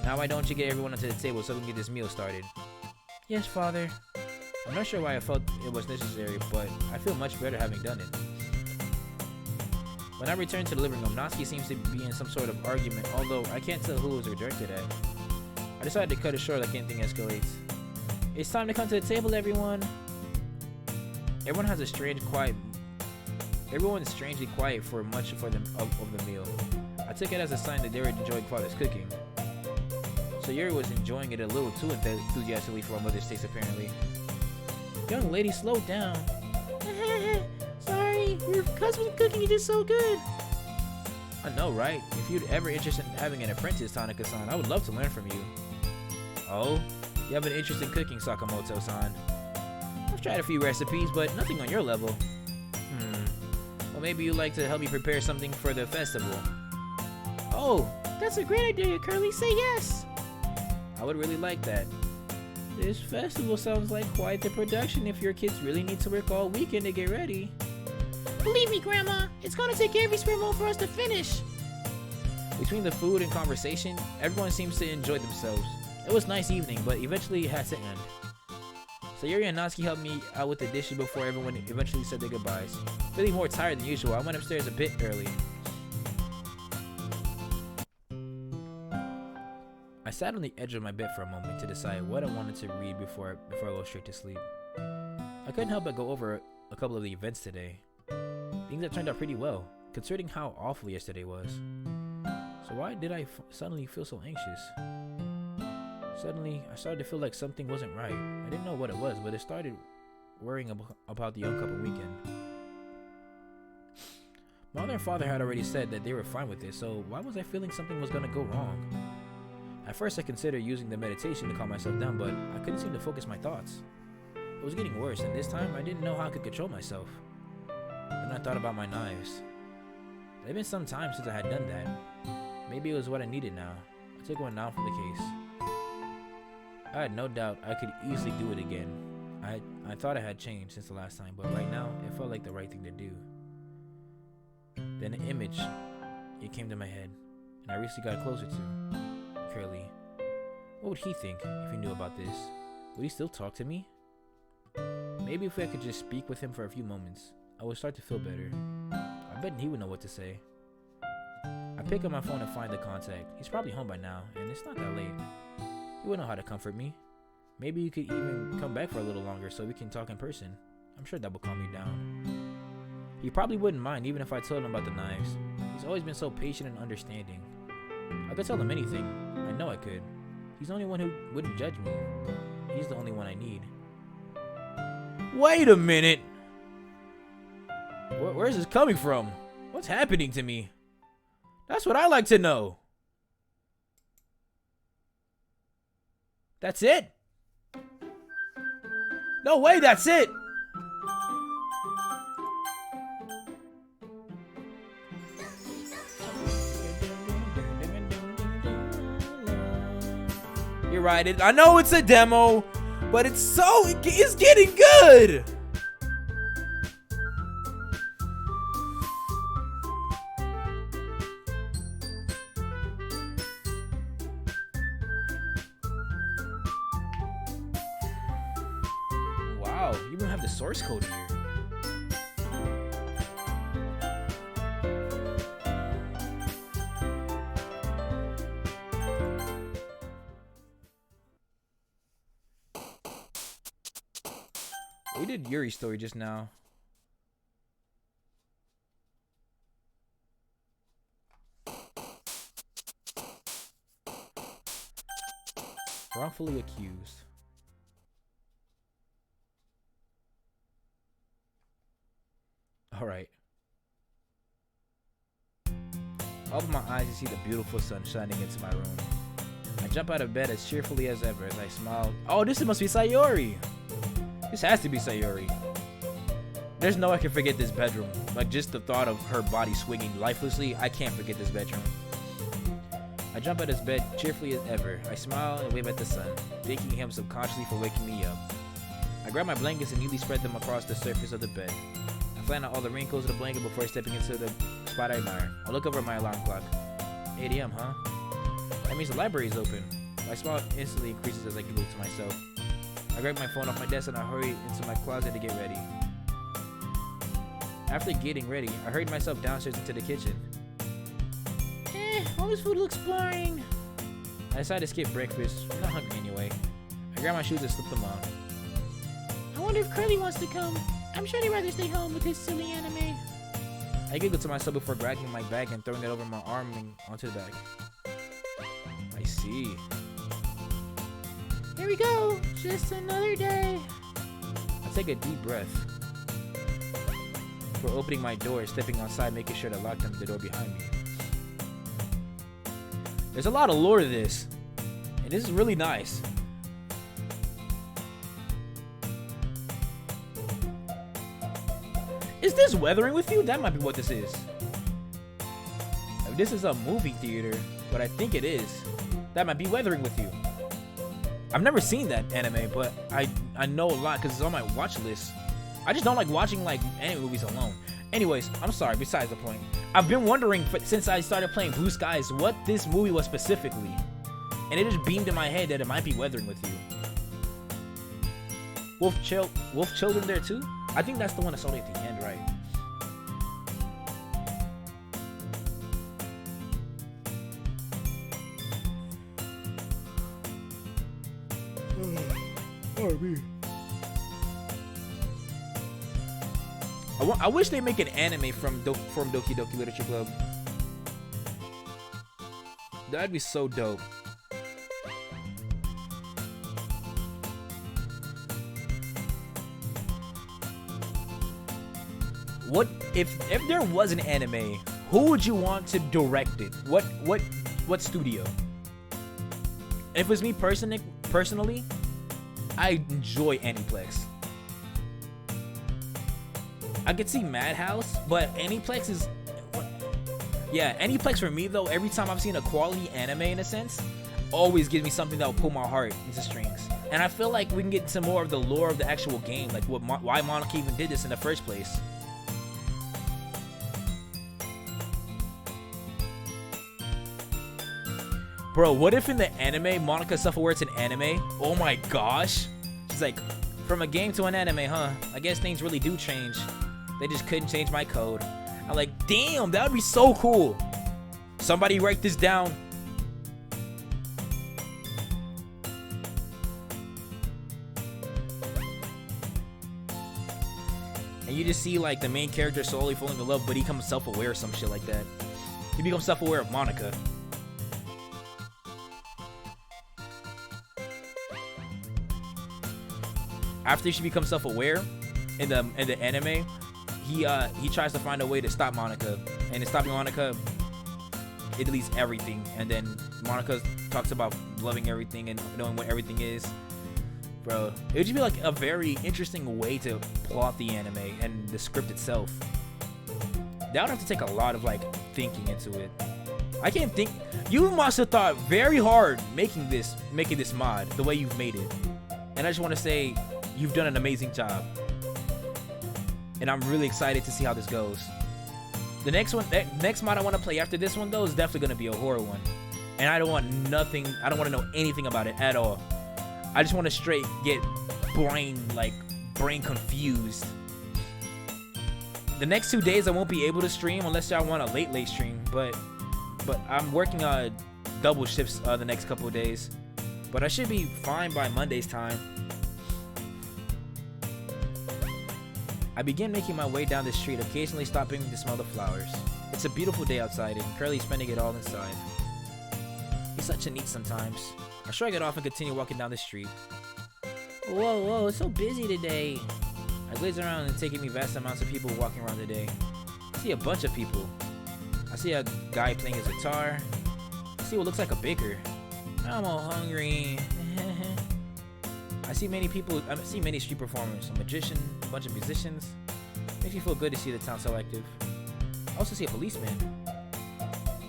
Now why don't you get everyone onto the table so we can get this meal started? Yes, Father. I'm not sure why I felt it was necessary, but I feel much better having done it. When I return to the living room, Natsuki seems to be in some sort of argument, although I can't tell who it was directed at. I decided to cut it short like anything escalates. It's time to come to the table, everyone. Everyone is strangely quiet for much of the meal. I took it as a sign that they were enjoying Father's cooking. So Yuri was enjoying it a little too enthusiastically for my mother's taste, apparently. Young lady, slow down. Sorry, we're Custom cooking is just so good. I know, right? If you're ever interested in having an apprentice, Tanaka-san, I would love to learn from you. Oh? You have an interest in cooking, Sakamoto-san. I've tried a few recipes, but nothing on your level. Well, maybe you'd like to help me prepare something for the festival. Oh, that's a great idea, Curly. Say yes. I would really like that. This festival sounds like quite the production if your kids really need to work all weekend to get ready. Believe me, Grandma, it's gonna take every spare moment for us to finish. Between the food and conversation, everyone seems to enjoy themselves. It was a nice evening, but eventually it had to end. Sayuri and Natsuki helped me out with the dishes before everyone eventually said their goodbyes. Feeling more tired than usual, I went upstairs a bit early. I sat on the edge of my bed for a moment to decide what I wanted to read before I go straight to sleep. I couldn't help but go over a couple of the events today. Things that turned out pretty well, considering how awful yesterday was. So why did I suddenly feel so anxious? Suddenly, I started to feel like something wasn't right. I didn't know what it was, but it started worrying about the young couple weekend. My mother and father had already said that they were fine with this, so why was I feeling something was going to go wrong? At first, I considered using the meditation to calm myself down, but I couldn't seem to focus my thoughts. It was getting worse, and this time, I didn't know how I could control myself. Then I thought about my knives. It had been some time since I had done that. Maybe it was what I needed now. I took one down from the case. I had no doubt I could easily do it again. I thought I had changed since the last time, but right now, it felt like the right thing to do. Then an image, it came to my head, and I recently got closer to Curly. What would he think if he knew about this? Would he still talk to me? Maybe if I could just speak with him for a few moments, I would start to feel better. I bet he would know what to say. I pick up my phone and find the contact. He's probably home by now, and it's not that late. He would know how to comfort me. Maybe you could even come back for a little longer so we can talk in person. I'm sure that will calm you down. He probably wouldn't mind even if I told him about the knives. He's always been so patient and understanding. I could tell him anything. I know I could. He's the only one who wouldn't judge me. He's the only one I need. Wait a minute! Where's this coming from? What's happening to me? That's what I like to know. That's it? No way, that's it! You're right, I know it's a demo, but it's getting good! Wow, you even have the source code here. We did Yuri's story just now. Wrongfully accused. Alright. I open my eyes and see the beautiful sun shining into my room. I jump out of bed as cheerfully as ever as I smile. Oh, this must be Sayori! This has to be Sayori. There's no way I can forget this bedroom. Like, just the thought of her body swinging lifelessly, I can't forget this bedroom. I jump out of bed cheerfully as ever. I smile and wave at the sun, thanking him subconsciously for waking me up. I grab my blankets and neatly spread them across the surface of the bed. I flatten out all the wrinkles of the blanket before stepping into the spot I admire. I look over at my alarm clock. 8 a.m., huh? That means the library is open. My smile instantly increases as I giggle to myself. I grab my phone off my desk and I hurry into my closet to get ready. After getting ready, I hurried myself downstairs into the kitchen. All this food looks boring. I decided to skip breakfast. I'm not hungry anyway. I grabbed my shoes and slipped them on. I wonder if Curly wants to come. I'm sure he'd rather stay home with his silly anime. I giggled to myself before grabbing my bag and throwing it over my arm and onto the bag. I see. Here we go. Just another day. I take a deep breath. for opening my door, stepping outside, making sure to lock the door behind me. There's a lot of lore to this, and this is really nice. Is this Weathering with You? That might be what this is. This is a movie theater, but I think it is. That might be Weathering with You. I've never seen that anime, but I know a lot because it's on my watch list. I just don't like watching like anime movies alone. Anyways, I'm sorry, besides the point. I've been wondering since I started playing Blue Skies what this movie was specifically. And it just beamed in my head that it might be Weathering with You. Wolf Children there too? I think that's the one that's only at the end, right? I wish they make an anime from Doki Doki Literature Club. That'd be so dope. What if there was an anime? Who would you want to direct it? What studio? If it was me personally, I enjoy Aniplex. I could see Madhouse, but Aniplex is... Yeah, Aniplex for me, though, every time I've seen a quality anime, in a sense, always gives me something that will pull my heart into strings. And I feel like we can get some more of the lore of the actual game, like why Monica even did this in the first place. Bro, what if in the anime, Monica's self-aware it's an anime? Oh my gosh. She's like, from a game to an anime, huh? I guess things really do change. They just couldn't change my code. I'm like, damn, that would be so cool. Somebody write this down. And you just see like the main character slowly falling in love, but he becomes self-aware or some shit like that. He becomes self-aware of Monica. After she becomes self-aware in the anime, he tries to find a way to stop Monica, and in stopping Monica, it deletes everything. And then Monica talks about loving everything and knowing what everything is. Bro, it would just be like a very interesting way to plot the anime and the script itself. That would have to take a lot of like thinking into it. I can't think. You must have thought very hard making this mod the way you've made it. And I just want to say, you've done an amazing job. And I'm really excited to see how this goes. The next mod I want to play after this one, though, is definitely going to be a horror one. And I don't want to know anything about it at all. I just want to straight get brain confused. The next 2 days I won't be able to stream unless y'all want a late stream. But I'm working on double shifts the next couple of days. But I should be fine by Monday's time. I begin making my way down the street, occasionally stopping to smell the flowers. It's a beautiful day outside, and Curly's spending it all inside. He's such a neat sometimes. I shrug it off and continue walking down the street. Whoa, it's so busy today. I glaze around and taking me vast amounts of people walking around today. I see a bunch of people. I see a guy playing his guitar. I see what looks like a baker. I'm all hungry. I see many street performers, a magician, a bunch of musicians. Makes me feel good to see the town so active. I also see a policeman.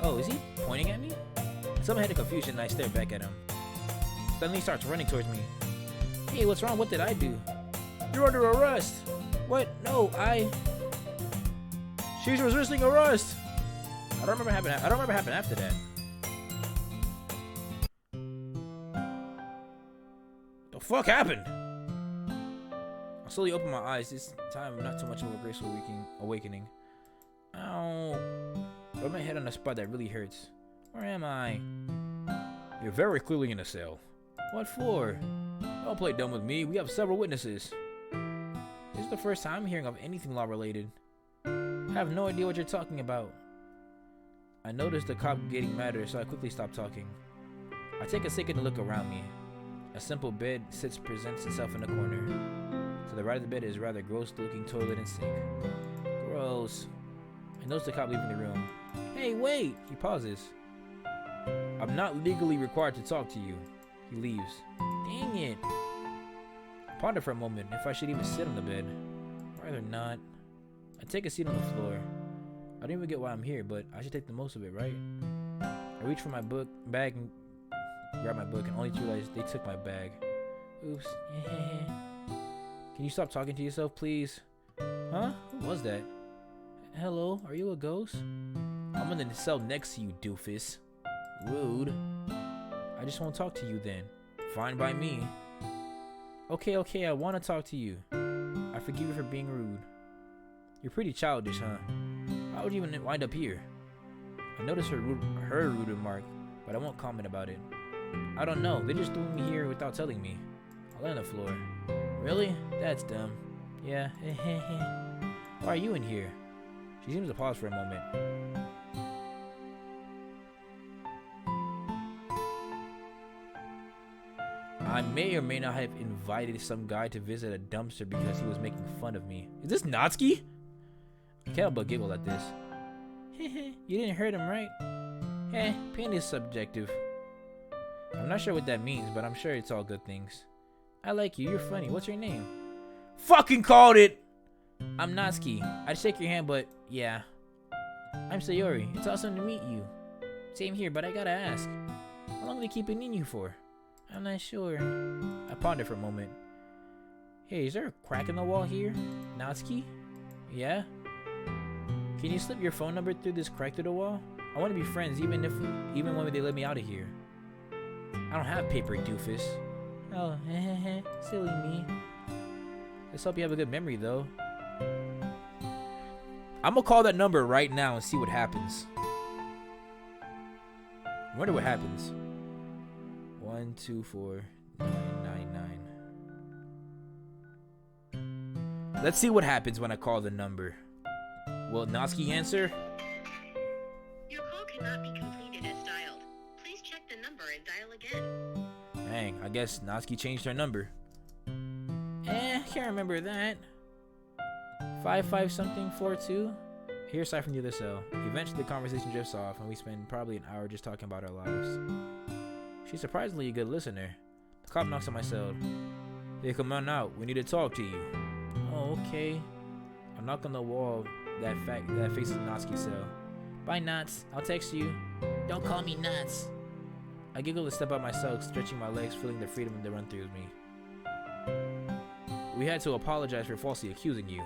Oh, is he pointing at me? Someone had a confusion and I stare back at him. Suddenly he starts running towards me. Hey, what's wrong? What did I do? You're under arrest. What? No, she's resisting arrest. I don't remember happening after that. The fuck happened? I slowly open my eyes. This time, not too much of a graceful awakening. Ow. Rub my head on a spot that really hurts. Where am I? You're very clearly in a cell. What for? Don't play dumb with me. We have several witnesses. This is the first time I'm hearing of anything law-related. I have no idea what you're talking about. I noticed the cop getting madder, so I quickly stopped talking. I take a second to look around me. A simple bed presents itself in the corner. To the right of the bed is a rather gross-looking toilet and sink. Gross. I notice the cop leaving the room. Hey, wait! He pauses. I'm not legally required to talk to you. He leaves. Dang it. I ponder for a moment if I should even sit on the bed. Rather not. I take a seat on the floor. I don't even get why I'm here, but I should take the most of it, right? I reach for my bag and grab my book, and only to realize they took my bag. Oops. Can you stop talking to yourself, please? Huh? Who was that? Hello, are you a ghost? I'm in the cell next to you, doofus. Rude. I just won't talk to you then. Fine by me. Okay, I want to talk to you. I forgive you for being rude. You're pretty childish, huh? How would you even wind up here? I noticed her rude remark, but I won't comment about it. I don't know, they just threw me here without telling me. I lay on the floor. Really? That's dumb. Yeah, Why are you in here? She seems to pause for a moment. I may or may not have invited some guy to visit a dumpster because he was making fun of me. Is this Natsuki? I can't help but giggle at this. You didn't hurt him, right? Pain is subjective. I'm not sure what that means, but I'm sure it's all good things. I like you. You're funny. What's your name? Fucking called it! I'm Natsuki. I'd shake your hand, but yeah. I'm Sayori. It's awesome to meet you. Same here, but I gotta ask. How long are they keeping in you for? I'm not sure. I ponder for a moment. Hey, is there a crack in the wall here? Natsuki? Yeah? Can you slip your phone number through this crack through the wall? I want to be friends even when they let me out of here. I don't have paper, doofus. Oh, silly me. Let's hope you have a good memory, though. I'm gonna call that number right now and see what happens. I wonder what happens. 1 2 4 9 9 9. Let's see what happens when I call the number. Will Natsuki answer? Your call cannot be completed as dialed. Please check the number and dial again. Dang, I guess Natsuki changed her number. Can't remember that. 55 something 42. I hear a sigh from the other cell. Eventually the conversation drifts off and we spend probably an hour just talking about our lives. She's surprisingly a good listener. The cop knocks on my cell. Hey, come on out. We need to talk to you. Oh, okay. I knock on the wall that faces Natsuki's cell. Bye, Nats. I'll text you. Don't call me Nats. I giggle to step out my cell, stretching my legs, feeling the freedom to run through me. We had to apologize for falsely accusing you.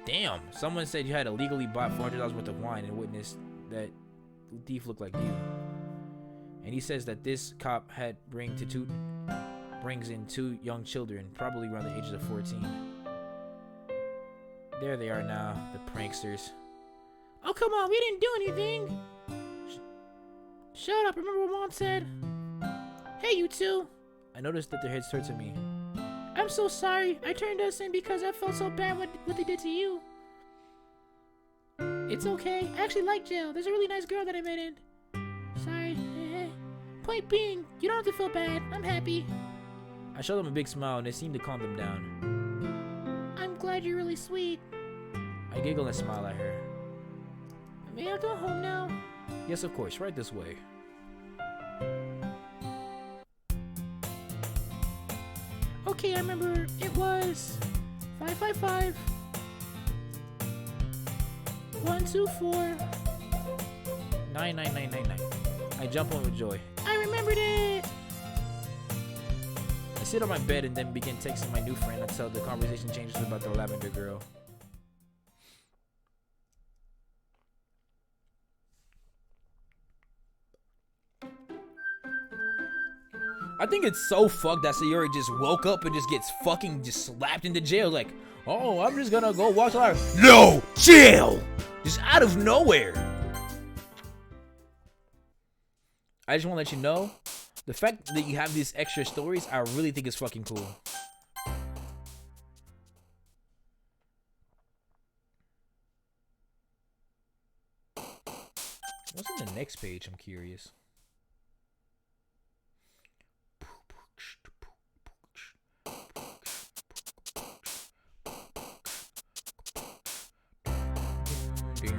Damn, someone said you had illegally bought $400 worth of wine and witnessed that thief looked like you. And he says that this cop had brings in 2 young children, probably around the ages of 14. There they are now, the pranksters. Oh, come on, we didn't do anything. Shut up, remember what Mom said? Hey, you two. I noticed that their heads turned to me. I'm so sorry. I turned us in because I felt so bad what they did to you. It's okay. I actually like jail. There's a really nice girl that I met in. Sorry. Point being, you don't have to feel bad. I'm happy. I showed them a big smile and it seemed to calm them down. I'm glad you're really sweet. I giggle and smile at her. May I go home now? Yes, of course. Right this way. Okay, I remember. It was 555 124 99999. I jump on with joy. I remembered it! I sit on my bed and then begin texting my new friend until the conversation changes about the lavender girl. I think it's so fucked that Sayori just woke up and just gets fucking just slapped into jail. Like, oh, I'm just gonna go watch live. No, jail! Just out of nowhere. I just want to let you know, the fact that you have these extra stories, I really think is fucking cool. What's on the next page? I'm curious. You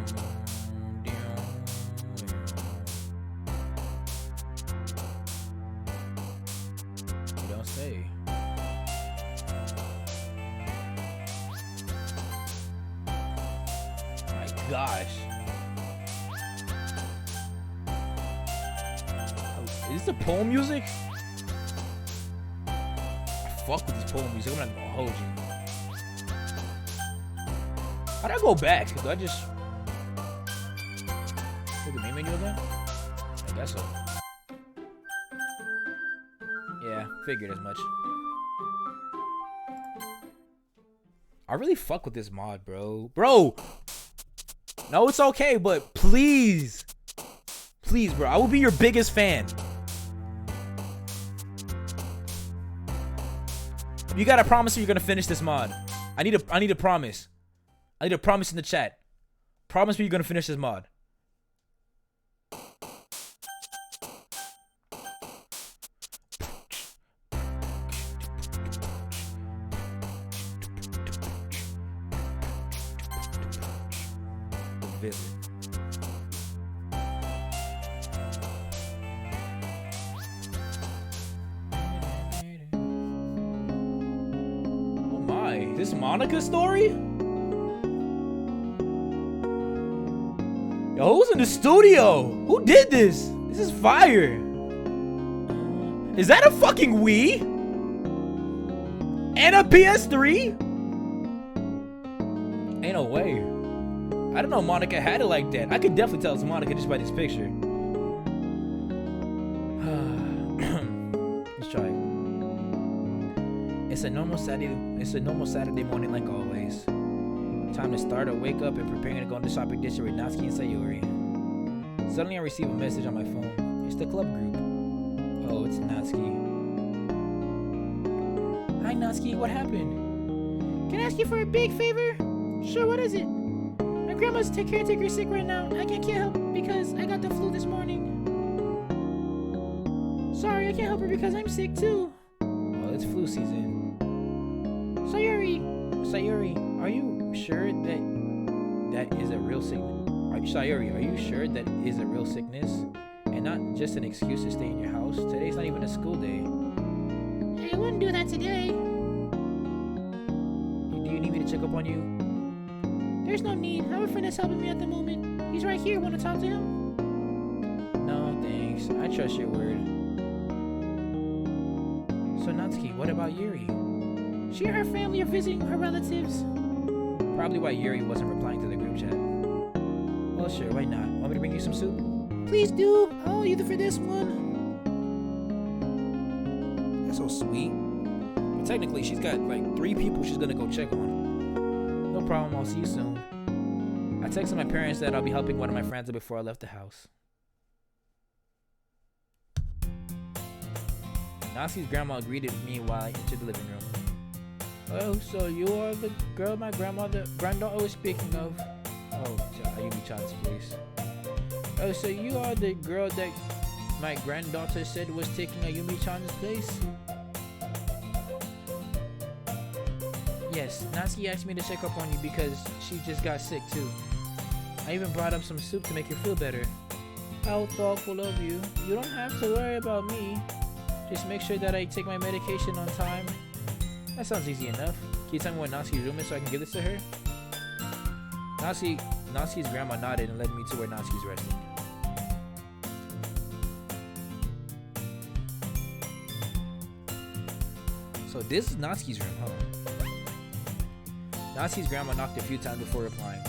don't say. My gosh. Is this the poem music? I fuck with this poem music. I'm not gonna hold you. How'd I go back? Do I just look at main menu again? I guess so. Yeah, figured as much. I really fuck with this mod, bro. Bro! No, it's okay, but please. Please, bro. I will be your biggest fan. You gotta promise me you're gonna finish this mod. I need a promise. I need a promise in the chat. Promise me you're gonna finish this mod. Visit. Oh my, this Monica's story? Yo, who's in the studio? Who did this? This is fire. Is that a fucking Wii? And a PS3? Ain't no way. I don't know Monica had it like that. I could definitely tell it's Monica just by this picture. Let's try it. It's a normal Saturday morning like always. Time to start or wake up and preparing to go into shopping district with Natsuki and Sayori. Suddenly I receive a message on my phone. It's the club group. Oh, it's Natsuki. Hi Natsuki, what happened? Can I ask you for a big favor? Sure, what is it? My grandma's caretaker sick right now. I can't help because I got the flu this morning. Sorry, I can't help her because I'm sick too. Well, it's flu season. Sayori, are you sure that is a real sickness? Sayori, are you sure that is a real sickness and not just an excuse to stay in your house? Today's not even a school day. I wouldn't do that today. Do you need me to check up on you? There's no need. I have a friend that's helping me at the moment. He's right here. Want to talk to him? No, thanks. I trust your word. So Natsuki, what about Yuri? She and her family are visiting her relatives. Probably why Yuri wasn't replying to the group chat. Well, sure, why not? Want me to bring you some soup? Please do. I'll eat for this one. That's so sweet. But technically, she's got like 3 people she's gonna go check on. No problem, I'll see you soon. I texted my parents that I'll be helping one of my friends before I left the house. Natsuki's grandma greeted me while I entered the living room. Oh, so you are the girl my granddaughter was speaking of. Oh, Ayumi-chan's place. Oh, so you are the girl that my granddaughter said was taking Ayumi-chan's place? Yes, Natsuki asked me to check up on you because she just got sick too. I even brought up some soup to make her feel better. How thoughtful of you. You don't have to worry about me. Just make sure that I take my medication on time. That sounds easy enough. Can you tell me what Natsuki's room is so I can give this to her? Natsuki's grandma nodded and led me to where Natsuki's resting. So this is Natsuki's room, huh? Natsuki's grandma knocked a few times before replying.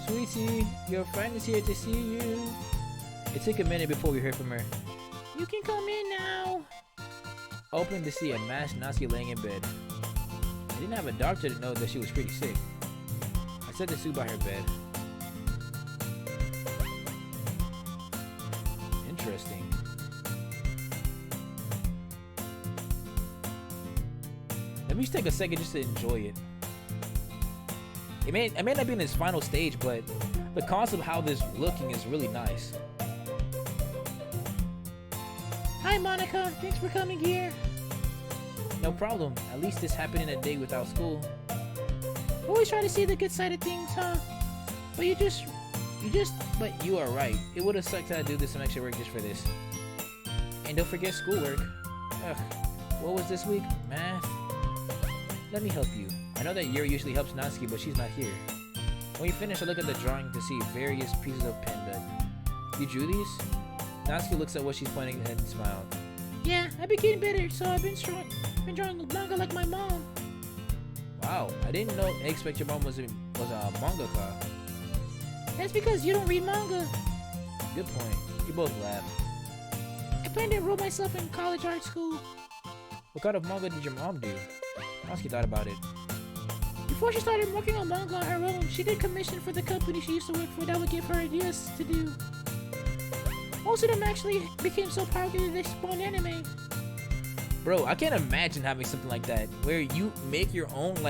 Sweetie, your friend is here to see you. It took a minute before we heard from her. You can come in now. Opened to see a masked Natsuki laying in bed. I didn't have a doctor to know that she was pretty sick. I set the soup by her bed. Interesting. Let me just take a second just to enjoy it. It may not be in its final stage, but the concept of how this looking is really nice. Hi Monica, thanks for coming here. No problem. At least this happened in a day without school. Always try to see the good side of things, huh? But you are right. It would have sucked to do this some extra work just for this. And don't forget schoolwork. Ugh. What was this week? Math? Let me help you. I know that Yuri usually helps Natsuki, but she's not here. When you finish, I look at the drawing to see various pieces of pen that... You drew these? Natsuki looks at what she's pointing at and smiled. Yeah, I've been getting better, so I've been drawing manga like my mom. Wow, I didn't expect your mom was a mangaka. That's because you don't read manga. Good point. You both laugh. I plan to enroll myself in college art school. What kind of manga did your mom do? Natsuki thought about it. Before she started working on manga on her own, she did commission for the company she used to work for that would give her ideas to do. Most of them actually became so popular they spawned anime. Bro, I can't imagine having something like that where you make your own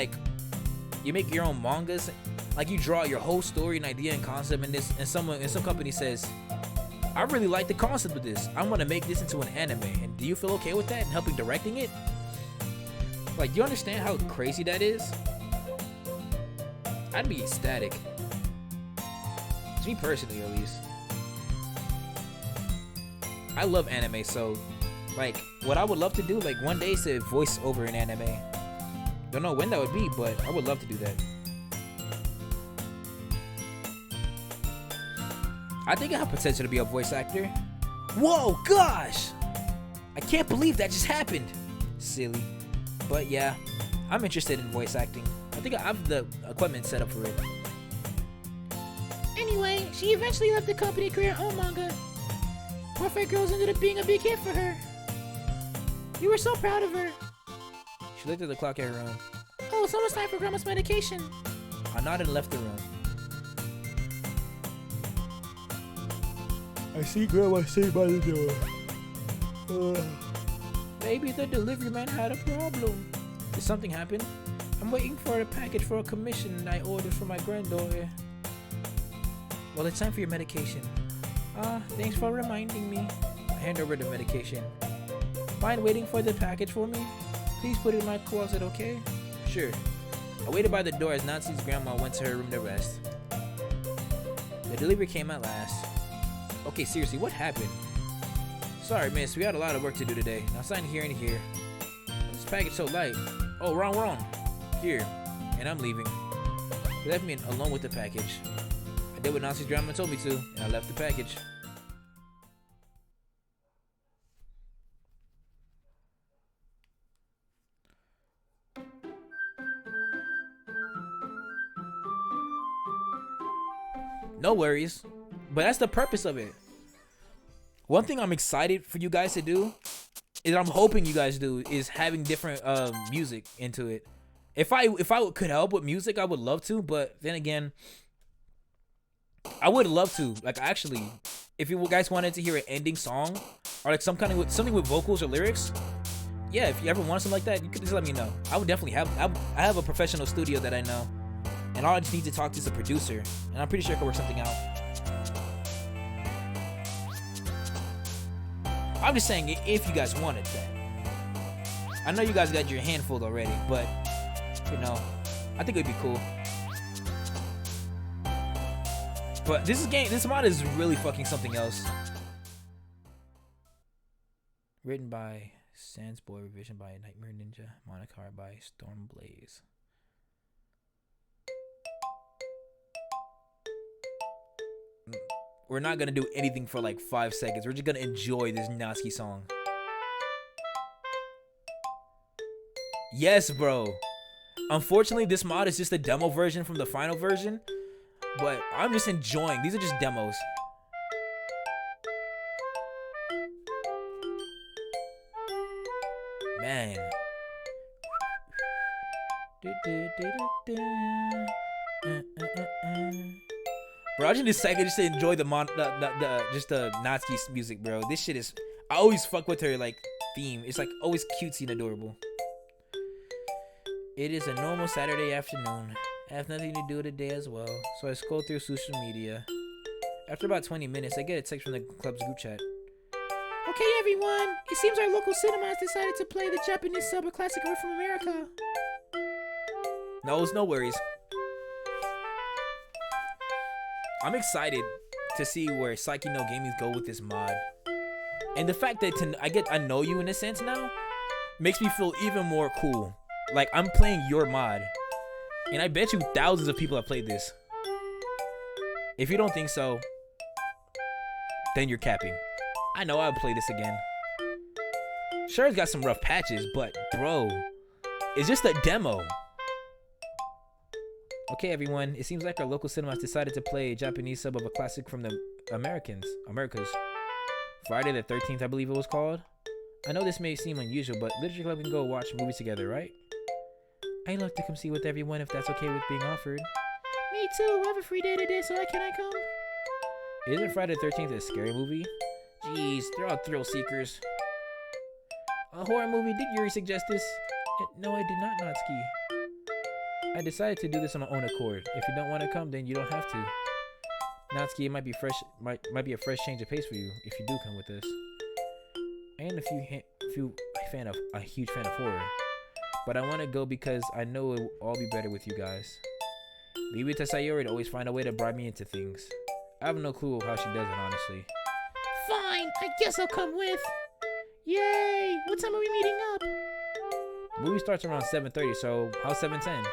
mangas, like you draw your whole story and idea and concept, and some company says, I really like the concept of this. I want to make this into an anime. And do you feel okay with that and helping directing it? Like, you understand how crazy that is? I'd be ecstatic. To me personally, at least. I love anime, so like what I would love to do, like one day, is to voice over an anime. Don't know when that would be, but I would love to do that. I think I have potential to be a voice actor. Whoa, gosh! I can't believe that just happened. Silly. But yeah, I'm interested in voice acting. I think I have the equipment set up for it. Anyway, she eventually left the company to create her own manga. Perfect Girls ended up being a big hit for her. We were so proud of her. She looked at the clock at her own. Oh, it's almost time for Grandma's medication. I nodded and left the room. I see Grandma sitting by the door. Maybe the delivery man had a problem. Did something happen? I'm waiting for a package for a commission I ordered for my granddaughter. Well, it's time for your medication. Thanks for reminding me. I hand over the medication. Mind waiting for the package for me? Please put it in my closet, okay? Sure. I waited by the door as Nancy's grandma went to her room to rest. The delivery came at last. Okay, seriously, what happened? Sorry, miss, we had a lot of work to do today. Now sign here and here. This package so light. Oh, wrong. Here. And I'm leaving. They left me alone with the package. I did what Nancy's grandma told me to, and I left the package. No worries. But that's the purpose of it. One thing I'm excited for you guys to do, is I'm hoping you guys do, is having different music into it. If I could help with music, I would love to, but then again, I would love to. Like, actually, if you guys wanted to hear an ending song, or like something with vocals or lyrics, yeah, if you ever want something like that, you could just let me know. I would definitely have. I have a professional studio that I know, and all I just need to talk to is a producer, and I'm pretty sure I can work something out. I'm just saying, if you guys wanted that. I know you guys got your handful already, but you know, I think it'd be cool. But this mod is really fucking something else. Written by Sansboy, revision by Nightmare Ninja, Monocar by Stormblaze. We're not gonna do anything for like 5 seconds. We're just gonna enjoy this Natsuki song. Yes, bro. Unfortunately, this mod is just a demo version from the final version, but I'm just enjoying. These are just demos. Man. Bro, I just decided just to enjoy the Natsuki music, bro. This shit is, I always fuck with her like theme. It's like always cutesy and adorable. It is a normal Saturday afternoon. I have nothing to do today as well, so I scroll through social media. After about 20 minutes, I get a text from the club's group chat. Okay, everyone. It seems our local cinema has decided to play the Japanese sub, a classic art from America. No worries. I'm excited to see where Psyche No Gaming go with this mod. And the fact that I know you in a sense now makes me feel even more cool. Like I'm playing your mod. And I bet you thousands of people have played this. If you don't think so, then you're capping. I know I would play this again. Sure, it's got some rough patches, but bro, it's just a demo. Okay, everyone, it seems like our local cinema has decided to play a Japanese sub of a classic from the Americas. Friday the 13th, I believe it was called. I know this may seem unusual, but Literature Club can go watch movies together, right? I'd like to come see with everyone if that's okay with being offered. Me too. I have a free day today, so can I come? Isn't Friday the 13th a scary movie? Jeez, they're all thrill seekers. A horror movie? Did Yuri suggest this? No, I did not, Natsuki. I decided to do this on my own accord. If you don't want to come, then you don't have to. Natsuki, it might be a fresh change of pace for you if you do come with us. And if you a huge fan of horror. But I want to go because I know it will all be better with you guys. Leave it to Sayori to always find a way to bribe me into things. I have no clue how she does it, honestly. Fine, I guess I'll come with. Yay! What time are we meeting up? The movie starts around 7:30, so how's 7:10?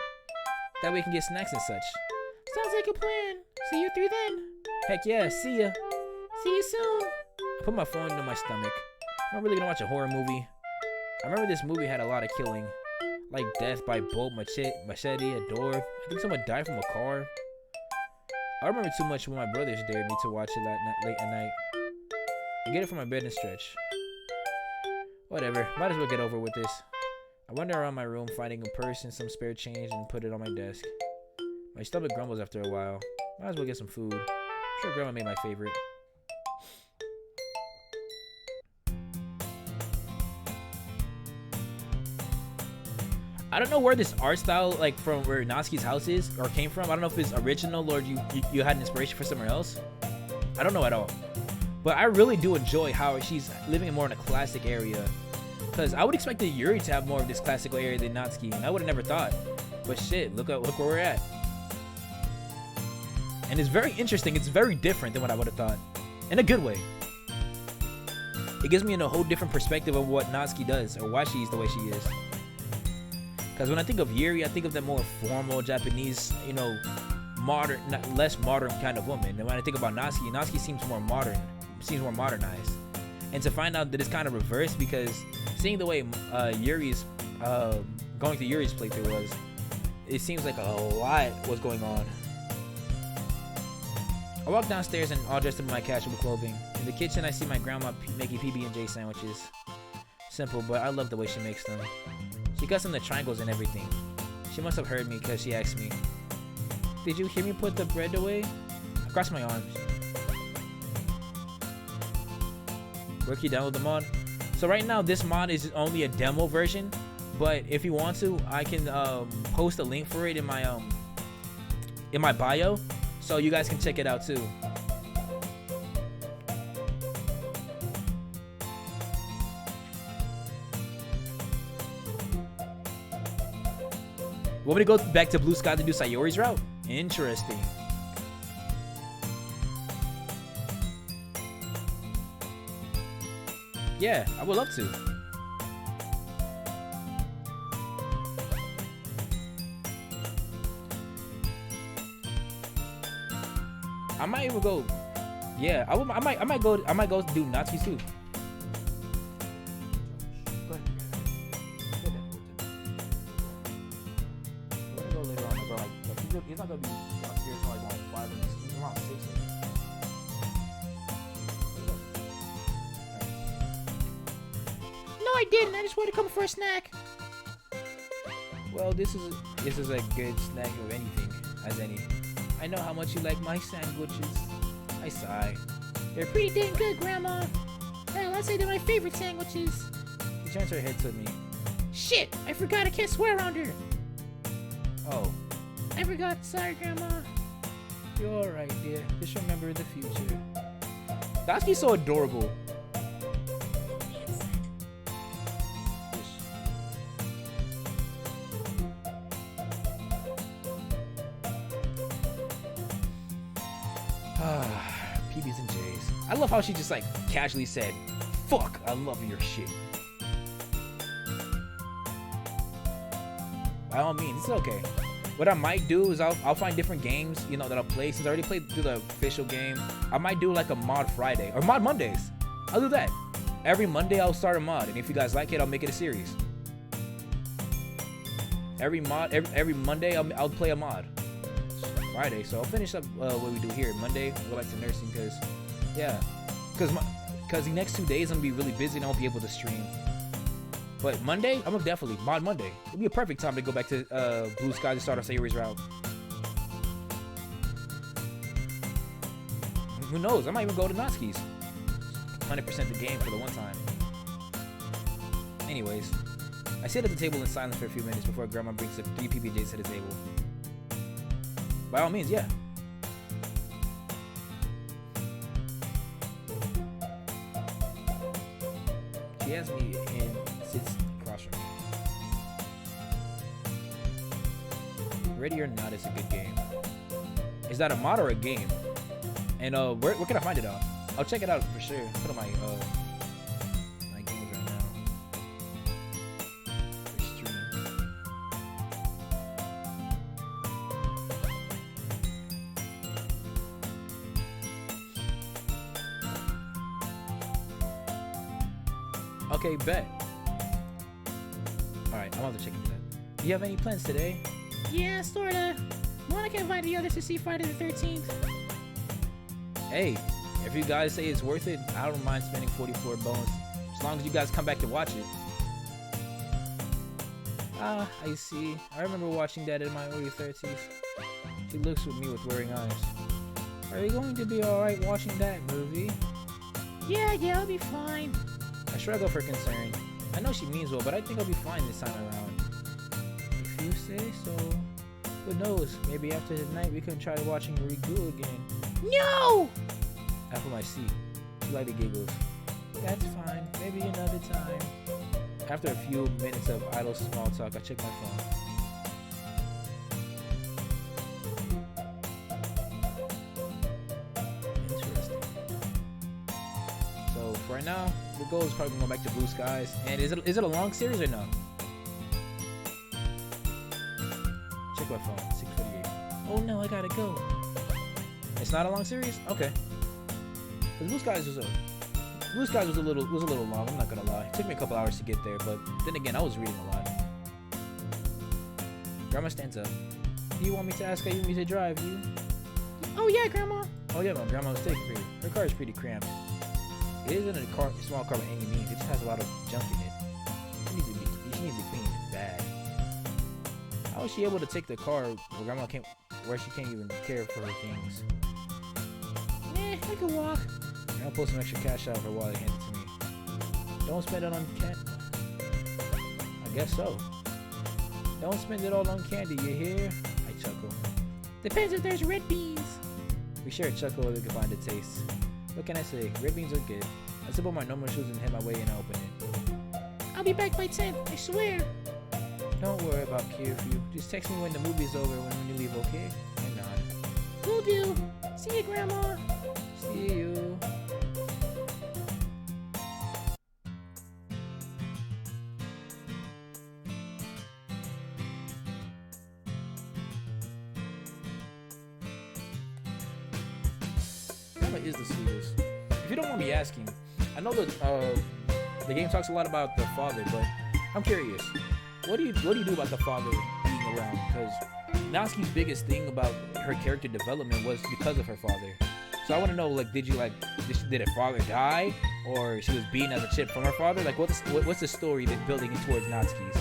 That way we can get snacks and such. Sounds like a plan. See you through then. Heck yeah, see ya. See you soon. I put my phone into my stomach. I'm not really gonna watch a horror movie. I remember this movie had a lot of killing. Like death by bolt, machete, a door. I think someone died from a car. I remember too much when my brothers dared me to watch it late at night. I get it from my bed and stretch. Whatever, might as well get over with this. I wander around my room finding a purse and some spare change and put it on my desk. My stomach grumbles after a while. Might as well get some food. I'm sure Grandma made my favorite. I don't know where this art style, like from where Natsuki's house is or came from. I don't know if it's original or you had an inspiration for somewhere else. I don't know at all. But I really do enjoy how she's living more in a classic area. Because I would expect the Yuri to have more of this classical area than Natsuki, and I would have never thought. But shit, look where we're at. And it's very interesting. It's very different than what I would have thought. In a good way. It gives me a whole different perspective of what Natsuki does or why she's the way she is. Because when I think of Yuri, I think of the more formal Japanese, modern, less modern kind of woman. And when I think about Natsuki seems more modern, seems more modernized. And to find out that it's kind of reversed, because seeing the way Yuri's going through Yuri's playthrough was, it seems like a lot was going on. I walk downstairs and all dressed up in my casual clothing. In the kitchen, I see my grandma making PB&J sandwiches. Simple, but I love the way she makes them. She cuts them the triangles and everything. She must have heard me because she asked me, "Did you hear me put the bread away?" I crossed my arms. Where can you download the mod? So right now, this mod is only a demo version, but if you want to, I can post a link for it in my bio, so you guys can check it out too. Want me to go back to Blue Sky to do Sayori's route? Interesting. Yeah, I would love to. I might even go. Yeah, I might go do Natsuki too. Go ahead. We're gonna go later on, like he's not gonna be upstairs till like around 5 minutes. He's around 6. No, I didn't. I just wanted to come for a snack. Well, this is a good snack of anything, as any. I know how much you like my sandwiches. I sigh. They're pretty dang good, Grandma. Hell, I'd say they're my favorite sandwiches. She turns her head to me. Shit, I forgot I can't swear around her. Oh. I forgot. Sorry, Grandma. You're alright, dear. Just remember the future. Natsuki's so adorable. PBs and J's. I love how she just like casually said, "Fuck, I love your shit." By all means, it's okay. What I might do is I'll find different games, you know, that I'll play. Since I already played through the official game, I might do like a mod Friday or mod Mondays. I'll do that. Every Monday I'll start a mod, and if you guys like it, I'll make it a series. Every Monday I'll play a mod. Friday, so I'll finish up what we do here. Monday, I'll go back to nursing because the next 2 days I'm gonna be really busy and I won't be able to stream. But Monday, I'm gonna definitely mod Monday. It'll be a perfect time to go back to Blue Skies and start our Sayori's route. Who knows? I might even go to Natsuki's. 100% the game for the one time. Anyways, I sit at the table in silence for a few minutes before Grandma brings the 3 PBJs to the table. By all means, yeah. She has me and sits across from me. Ready or Not is a good game. Is that a mod or a game? And where can I find it on? I'll check it out for sure. Put on my my games right now. For stream. Okay, bet. Alright, I'm about to check into that. Do you have any plans today? Yeah, sorta. Monica invited the others to see Friday the 13th. Hey, if you guys say it's worth it, I don't mind spending 44 bones. As long as you guys come back to watch it. Ah, I see. I remember watching that in my early 30s. She looks at me with worrying eyes. Are you going to be alright watching that movie? Yeah, I'll be fine. I shrug off her concern. I know she means well, but I think I'll be fine this time around. If you say so. Who knows? Maybe after tonight we can try watching Rigu again. No! I put my seat. She lightly giggles. That's fine. Maybe another time. After a few minutes of idle small talk, I check my phone. Interesting. So for right now, the goal is probably going back to Blue Skies. And is it a long series or no? Check my phone. 6:48. Oh no, I gotta go. It's not a long series? Okay. Blue Skies was a little long, I'm not gonna lie. It took me a couple hours to get there, but then again, I was reading a lot. Grandma stands up. Do you want me to ask Ayumi to drive you? Oh yeah, Grandma. Oh yeah, Mom. Grandma was taking for you. Her car is pretty cramped. It isn't a small car by any means. It just has a lot of junk in it. She needs to clean it bad. How is she able to take the car where she can't even care for her things? I could walk. I'll pull some extra cash out of her wallet and hand it to me. Don't spend it on candy. I guess so. Don't spend it all on candy, you hear? I chuckle. Depends if there's red beans. We share a chuckle over the combined taste. What can I say? Red beans are good. I sip on my normal shoes and head my way and I open it. I'll be back by 10, I swear. Don't worry about curfew. Just text me when the movie's over when you leave, okay? I nod. Will do. See you, Grandma. See you. Grandma is the sweetest. If you don't want me asking, I know that the game talks a lot about the father, but I'm curious. What do you do about the father being around? Because Natsuki's biggest thing about her character development was because of her father. So I want to know, like, did her father die, or she was beaten as a chip from her father? Like, what's the story that's building in towards Natsuki's?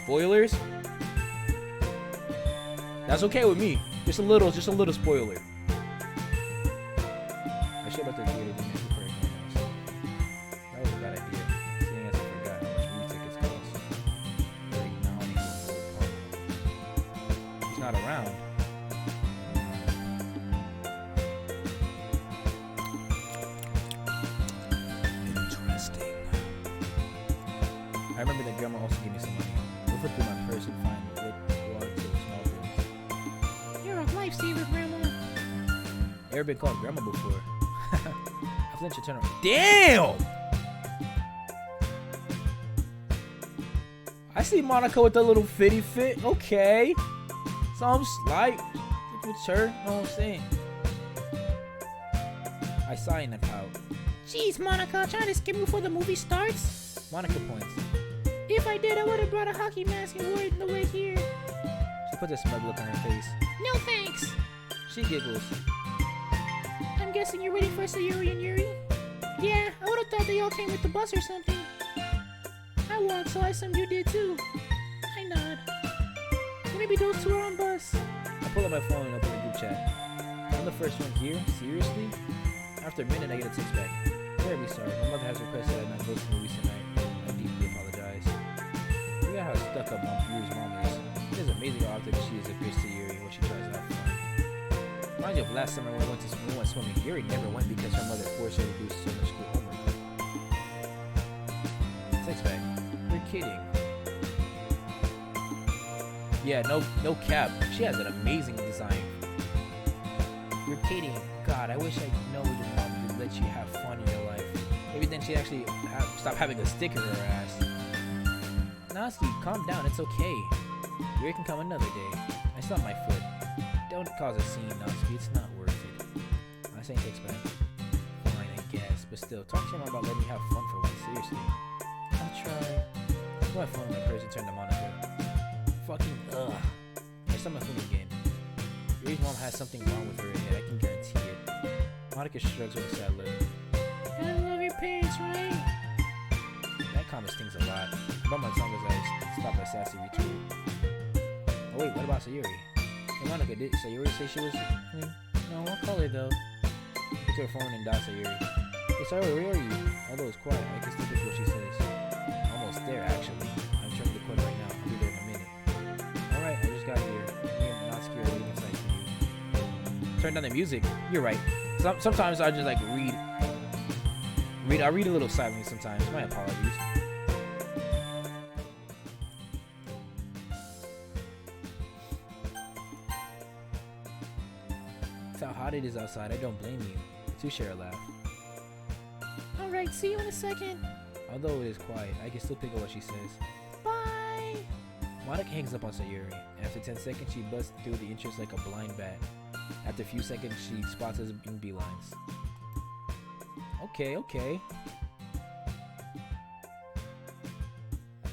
Spoilers? That's okay with me. Just a little spoiler. I should have to do it before anyone else. That was a bad idea. Seeing as I forgot how much movie tickets cost. Right now, he's not around. Interesting. I remember that Grandma also gave me some money. We'll flip through my purse and find lit water to small bills. You're a lifesaver, Grandma. Ever been called grandma before? I flinch and turn around. Damn! I see Monica with a little fitty fit. Okay. Some slight. It's her. Know what I'm saying? I sigh and pout. Jeez, Monica, trying to skip me before the movie starts? Monica points. If I did, I would have brought a hockey mask and wore it on the way here. She puts a smug look on her face. No thanks. She giggles. I'm guessing you're waiting for Sayuri and Yuri? Yeah, I would have thought they all came with the bus or something. I walked, so I assumed you did too. I nod. Maybe those two are on bus. I pull out my phone and open the group chat. I'm the first one here? Seriously? After a minute, I get a text back. Terribly sorry. My mother has requested I not go to the movies tonight. I deeply apologize. We got how stuck up Yuri's mom is. It is amazing how often she is a bitch to Yuri when she tries to have fun. Reminds you of last summer when we went swimming. Yuri never went because her mother forced her to do so much school homework. Text back. You're kidding. Yeah, no cap. She has an amazing design. You're kidding. God, I wish I know your mom would let you have fun in your life. Maybe then she'd actually stop having a sticker in her ass. Natsuki, calm down. It's okay. Yuri can come another day. I stopped my foot. Don't cause a scene, Natsuki. It's not worth it. I say takes back. Fine, I guess. But still, talk to your mom about letting me have fun for once. Seriously. I'll try. I put my phone in my purse and turned to Monica. Fucking ugh. I saw my phone again. Yuri's mom has something wrong with her head. I can guarantee it. Monica shrugs with a sad look. I love your parents, right? That comment stings a lot. But my tongue as I stop a sassy retreat. Oh wait, what about Sayuri? Hey Monica, did Sayuri say she was... no, I'll call her though. Pick her phone and dial Sayuri. Hey Sayuri, where are you? Although it's quiet, I can still pick what she says. Almost there, actually. I'm turning the corner right now. I'll be there in a minute. Alright, I just got here. Me and Natsuki are waiting inside for you. Turn down the music. You're right. Sometimes I just like read. I read a little silently sometimes. My apologies. It's how hot it is outside. I don't blame you. The two share a laugh. Alright, see you in a second. Although it is quiet, I can still pick up what she says. Bye. Monica hangs up on Sayuri. After 10 seconds, she busts through the entrance like a blind bat. After a few seconds, she spots us in beelines. Okay.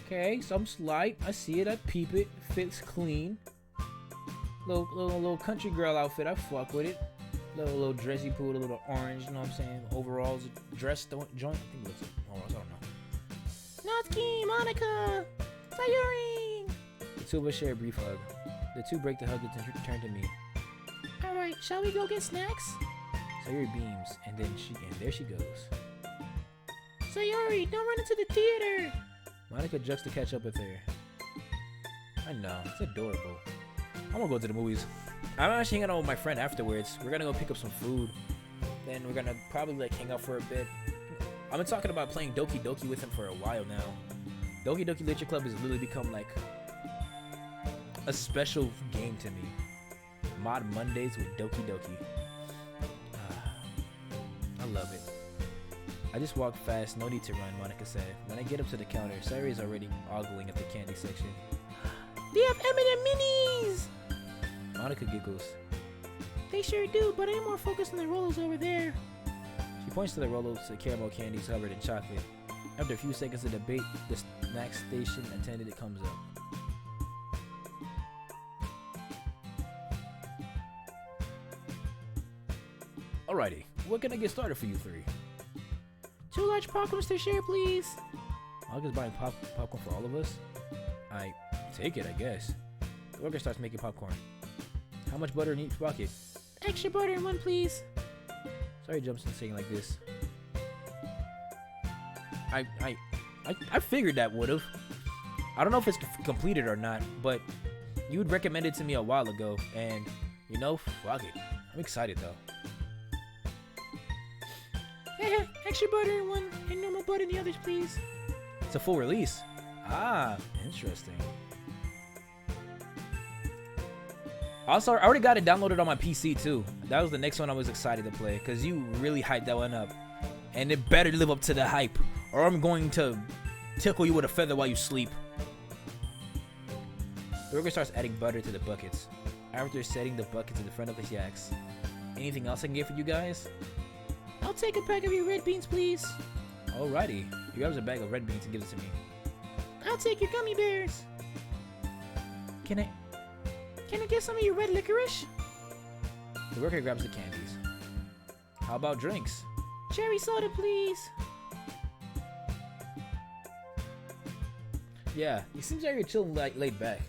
Okay, some slight. I see it. I peep it. Fits clean. Little country girl outfit. I fuck with it. Little dressy poo, a little orange. You know what I'm saying? Overalls, dress joint. I think it looks like overalls. I don't know. Natsuki, Monica, Sayuri. The two of us share a brief hug. The two break the hug and turn to me. Alright, shall we go get snacks? Sayuri beams, and there she goes. Sayuri, don't run into the theater. Monica jokes to catch up with her. I know, it's adorable. I'm gonna go to the movies. I'm actually hanging out with my friend afterwards. We're gonna go pick up some food. Then we're gonna probably like hang out for a bit. I've been talking about playing Doki with him for a while now. Doki Literature Club has literally become like a special game to me. Mod Mondays with Doki. I love it. I just walk fast, no need to run, Monica said. When I get up to the counter, Sayuri is already ogling at the candy section. They have M&M minis! Monica giggles. They sure do, but I'm more focused on the Rolos over there. She points to the Rolos, the caramel candies covered in chocolate. After a few seconds of debate, the snack station attendant comes up. Alrighty, what can I get started for you three? 2 large popcorns to share, please. Monica's buying popcorn for all of us? I take it, I guess. The worker starts making popcorn. How much butter in each bucket? Extra butter in one, please. Sorry, jumps in saying like this. I figured that would've. I don't know if it's completed or not, but you had recommended it to me a while ago, and you know, fuck it. I'm excited though. Extra butter in one and normal butter in the others, please. It's a full release. Ah, interesting. Also, I already got it downloaded on my PC too. That was the next one I was excited to play because you really hyped that one up. And it better live up to the hype, or I'm going to tickle you with a feather while you sleep. The worker starts adding butter to the buckets. After setting the buckets in the front of his yaks. Anything else I can get for you guys? I'll take a pack of your red beans, please. Alrighty. He grabs a bag of red beans and gives it to me. I'll take your gummy bears. Can I get some of your red licorice? The worker grabs the candies. How about drinks? Cherry soda, please. Yeah, he seems like you're chilling laid back.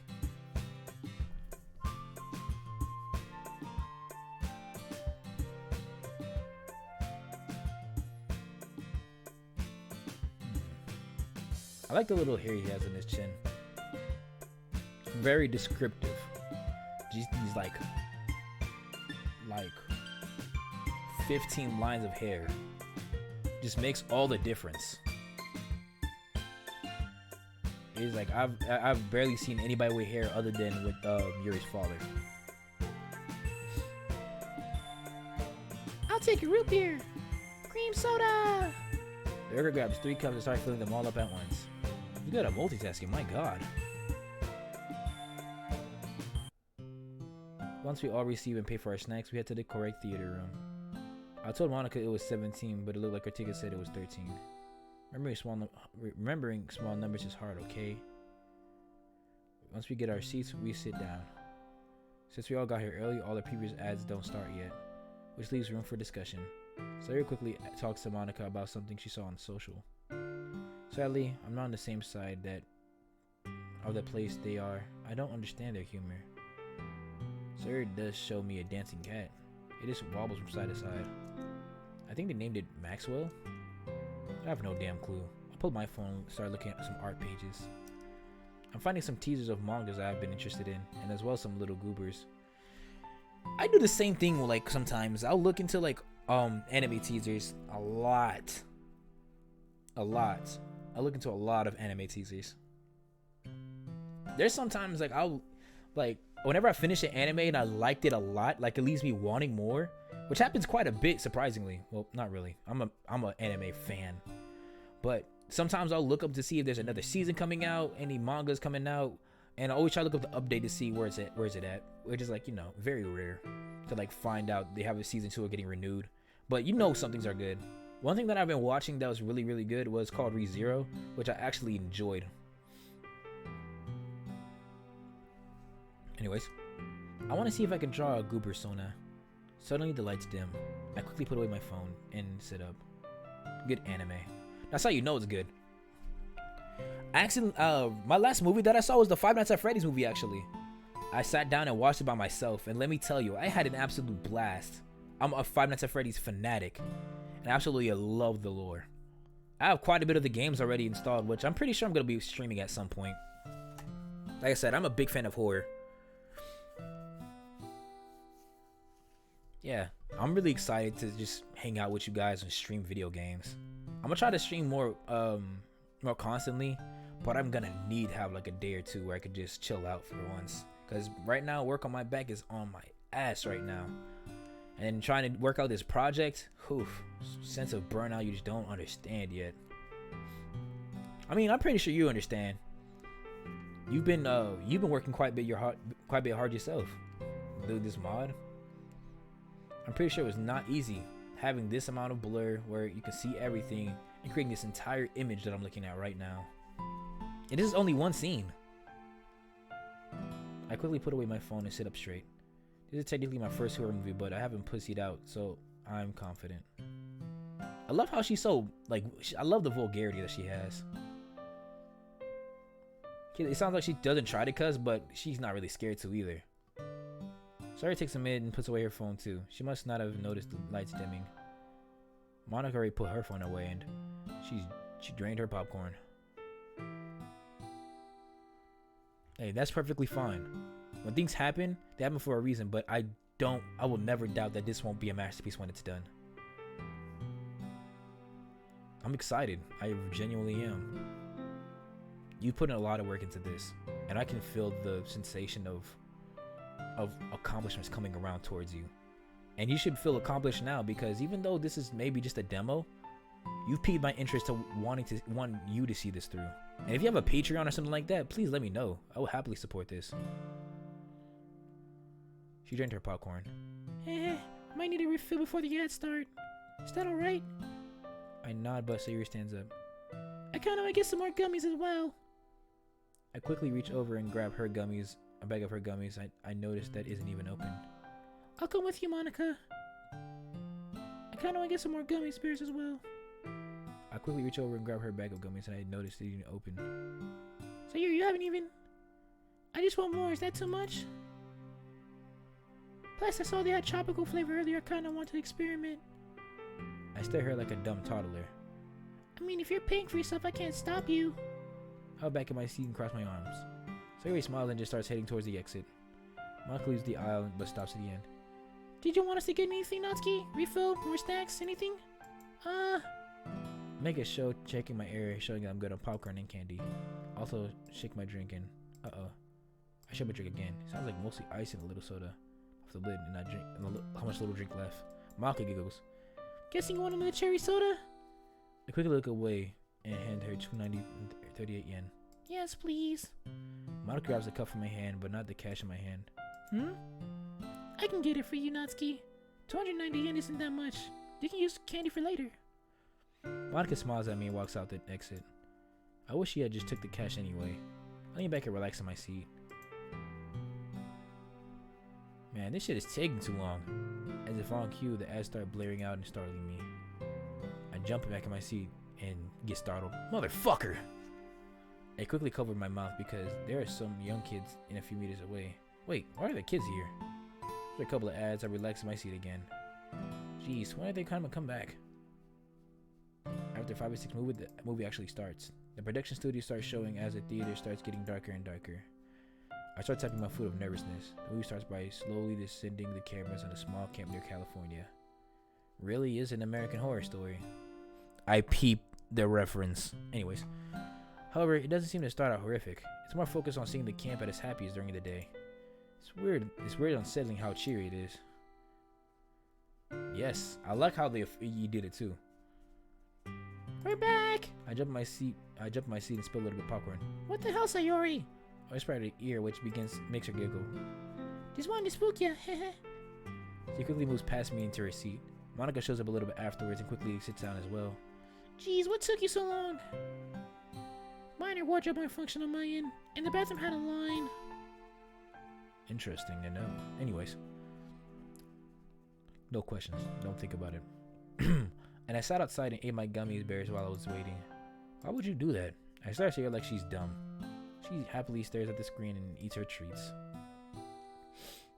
I like the little hair he has on his chin. Very descriptive. He's like 15 lines of hair. Just makes all the difference. It's like I've barely seen anybody with hair other than with Yuri's father. I'll take a root beer. Cream soda. The worker grabs 3 cups and starts filling them all up at once. You good at multitasking, my god. Once we all receive and pay for our snacks, we head to the correct theater room. I told Monica it was 17, but it looked like her ticket said it was 13. Remembering small numbers is hard, okay? Once we get our seats, we sit down. Since we all got here early, all the previous ads don't start yet, which leaves room for discussion. Sawyer quickly talks to Monica about something she saw on social. Sadly, I'm not on the same side of the place they are. I don't understand their humor. Sawyer does show me a dancing cat. It just wobbles from side to side. I think they named it Maxwell? I have no damn clue. I pulled my phone, started looking at some art pages. I'm finding some teasers of mangas I've been interested in, and as well as some little goobers. I do the same thing like sometimes. I'll look into like anime teasers a lot. I look into a lot of anime teasers. There's sometimes like I'll like whenever I finish an anime and I liked it a lot, like it leaves me wanting more, which happens quite a bit surprisingly. Well, not really. I'm an anime fan. But sometimes I'll look up to see if there's another season coming out, any mangas coming out, and I always try to look up the update to see where is it at, which is like, you know, very rare to like find out they have a season 2 or getting renewed. But you know some things are good. One thing that I've been watching that was really, really good was called ReZero, which I actually enjoyed. Anyways, I want to see if I can draw a goober Sona. Suddenly the lights dim. I quickly put away my phone and sit up. Good anime. That's how you know it's good. Actually, my last movie that I saw was the Five Nights at Freddy's movie, actually. I sat down and watched it by myself, and let me tell you, I had an absolute blast. I'm a Five Nights at Freddy's fanatic, and I absolutely love the lore. I have quite a bit of the games already installed, which I'm pretty sure I'm going to be streaming at some point. Like I said, I'm a big fan of horror. Yeah, I'm really excited to just hang out with you guys and stream video games. I'm gonna try to stream more constantly, but I'm gonna need to have like a day or two where I could just chill out for once. Cause right now, work on my back is on my ass right now, and trying to work out this project, sense of burnout you just don't understand yet. I mean, I'm pretty sure you understand. You've been working quite a bit hard yourself. Do this mod. I'm pretty sure it was not easy having this amount of blur where you can see everything and creating this entire image that I'm looking at right now. And this is only one scene. I quickly put away my phone and sit up straight. This is technically my first horror movie, but I haven't pussied out, so I'm confident. I love how she's so, like, I love the vulgarity that she has. It sounds like she doesn't try to cuss, but she's not really scared to either. Sawyer takes a minute and puts away her phone too. She must not have noticed the lights dimming. Monica already put her phone away and she drained her popcorn. Hey, that's perfectly fine. When things happen, they happen for a reason, but I will never doubt that this won't be a masterpiece when it's done. I'm excited. I genuinely am. You put in a lot of work into this, and I can feel the sensation of of accomplishments coming around towards you. And you should feel accomplished now, because even though this is maybe just a demo, you've piqued my interest to want you to see this through. And if you have a Patreon or something like that, please let me know. I will happily support this. She drank her popcorn. Might need a refill before the ads start. Is that alright? I nod, but Sayuri stands up. I kinda wanna get some more gummies as well. I quickly reach over and grab her gummies, a bag of her gummies. I noticed that isn't even open. I'll come with you, Monica. I kinda wanna get some more gummy bears as well. I quickly reach over and grab her bag of gummies, and I noticed it didn't open. So you haven't even... I just want more. Is that too much? Plus, I saw they had tropical flavor earlier. I kinda want to experiment. I stare at her like a dumb toddler. I mean, if you're paying for yourself, I can't stop you. I held back in my seat and crossed my arms. Sayuri smiles and just starts heading towards the exit. Monica leaves the aisle but stops at the end. Did you want us to get anything, Natsuki? Refill? More snacks? Anything? Make a show checking my area, showing that I'm good on popcorn and candy. Also, shake my drink and... I shake my drink again. Sounds like mostly ice and a little soda off the lid, and I drink how much little drink left. Monica giggles. Guessing you want another cherry soda? I quickly look away and hand her 290.38 yen. Yes, please. Monica grabs the cup from my hand, but not the cash in my hand. I can get it for you, Natsuki. 290 yen isn't that much. You can use candy for later. Monica smiles at me and walks out the exit. I wish she had just took the cash anyway. I lean back and relax in my seat. Man, this shit is taking too long. As if on cue, the ads start blaring out and startling me. I jump back in my seat and get startled. Motherfucker! I quickly covered my mouth because there are some young kids in a few meters away. Wait, why are the kids here? After a couple of ads, I relax in my seat again. Jeez, when are they gonna come back? After 5 or 6 the movie actually starts. The production studio starts showing as the theater starts getting darker and darker. I start tapping my foot of nervousness. The movie starts by slowly descending the cameras on a small camp near California. Really is an American Horror Story. I peep the reference. Anyways. However, it doesn't seem to start out horrific. It's more focused on seeing the camp at its happiest during the day. It's weird unsettling how cheery it is. Yes, I like how you did it too. We're back! I jump in my seat and spill a little bit of popcorn. What the hell, Sayori? I whisper at her ear, which makes her giggle. Just wanted to spook ya, heh. She quickly moves past me into her seat. Monica shows up a little bit afterwards and quickly sits down as well. Jeez, what took you so long? Minor wardrobe malfunction on my end, and the bathroom had a line. Interesting to know. Anyways. No questions. Don't think about it. And I sat outside and ate my gummy bears while I was waiting. Why would you do that? I stare at her like she's dumb. She happily stares at the screen and eats her treats.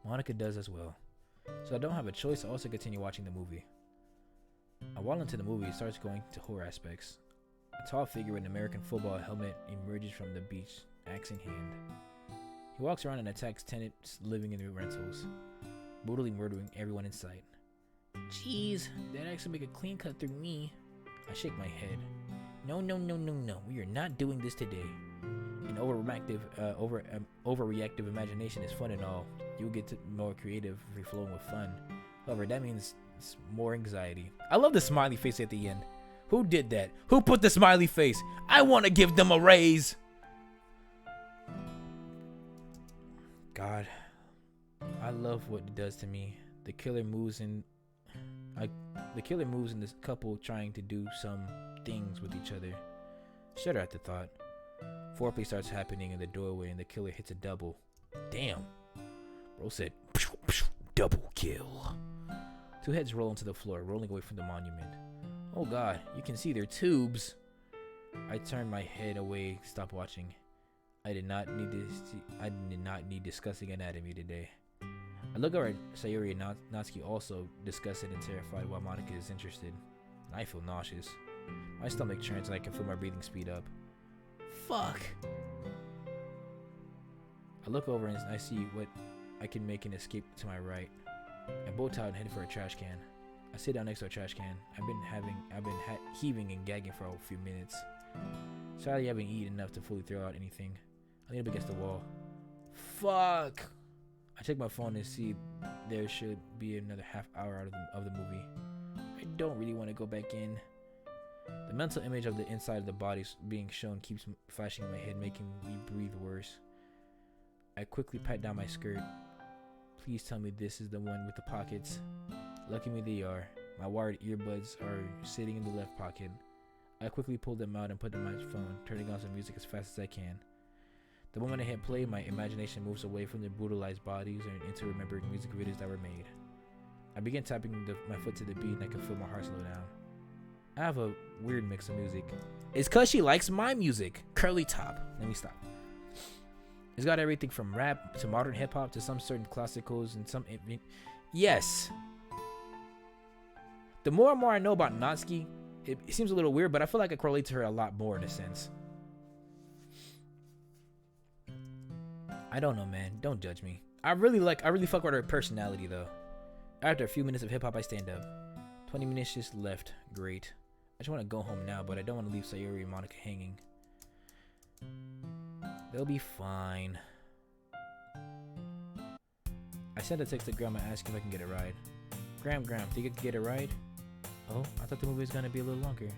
Monica does as well. So I don't have a choice to also continue watching the movie. While into the movie, it starts going to horror aspects. A tall figure with an American football helmet emerges from the beach, axe in hand. He walks around and attacks tenants living in the rentals, brutally murdering everyone in sight. Jeez, that actually make a clean cut through me. I shake my head. No. We are not doing this today. An overreactive imagination is fun and all. You'll get more creative if you're flowing with fun. However, that means it's more anxiety. I love the smiley face at the end. Who did that? Who put the smiley face? I want to give them a raise. God, I love what it does to me. The killer moves in this couple trying to do some things with each other. Shudder at the thought. Foreplay starts happening in the doorway and the killer hits a double. Damn. Bro said, double kill. Two heads roll onto the floor, rolling away from the monument. Oh God, you can see their tubes. I turned my head away, stop watching. I did not need discussing anatomy today. I look over at Sayuri and Natsuki, also disgusted and terrified while Monica is interested. I feel nauseous. My stomach churns and I can feel my breathing speed up. Fuck! I look over and I see what I can make an escape to my right. I bow tie and head for a trash can. I sit down next to a trash can. I've been heaving and gagging for a few minutes. Sadly, I haven't eaten enough to fully throw out anything. I lean up against the wall. Fuck! I check my phone and see there should be another half hour out of the movie. I don't really want to go back in. The mental image of the inside of the body being shown keeps flashing in my head, making me breathe worse. I quickly pat down my skirt. Please tell me this is the one with the pockets. Luckily they are. My wired earbuds are sitting in the left pocket. I quickly pull them out and put them on my phone, turning on some music as fast as I can. The moment I hit play, my imagination moves away from the brutalized bodies and into remembering music videos that were made. I begin tapping my foot to the beat and I can feel my heart slow down. I have a weird mix of music. It's cause she likes my music. Curly top. Let me stop. It's got everything from rap to modern hip hop to some certain classicals and some. Yes. The more and more I know about Natsuki, it seems a little weird, but I feel like I correlate to her a lot more in a sense. I don't know, man. Don't judge me. I really fuck with her personality though. After a few minutes of hip hop, I stand up. 20 minutes just left. Great. I just want to go home now, but I don't want to leave Sayori and Monica hanging. They'll be fine. I sent a text to Grandma asking if I can get a ride. Graham, think you can get a ride? Oh, I thought the movie was gonna be a little longer.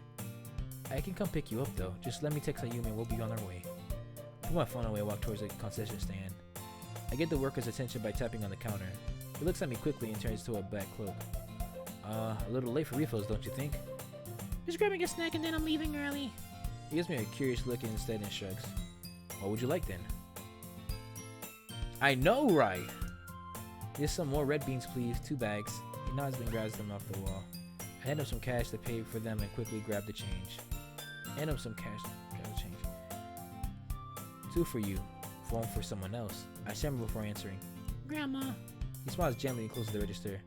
I can come pick you up though. Just let me text Ayumi and we'll be on our way. I put my phone away and walk towards the concession stand. I get the worker's attention by tapping on the counter. He looks at me quickly and turns to a black cloak. A little late for refills, don't you think? Just grabbing a snack and then I'm leaving early. He gives me a curious look instead and shrugs. What would you like then? I know, right? Just some more red beans, please. 2 bags. He nods and grabs them off the wall. I hand him some cash to pay for them and quickly grab the change. Hand him some cash. Grab the change. 2 for you. 1 for someone else. I stammer before answering. Grandma. He smiles gently and closes the register.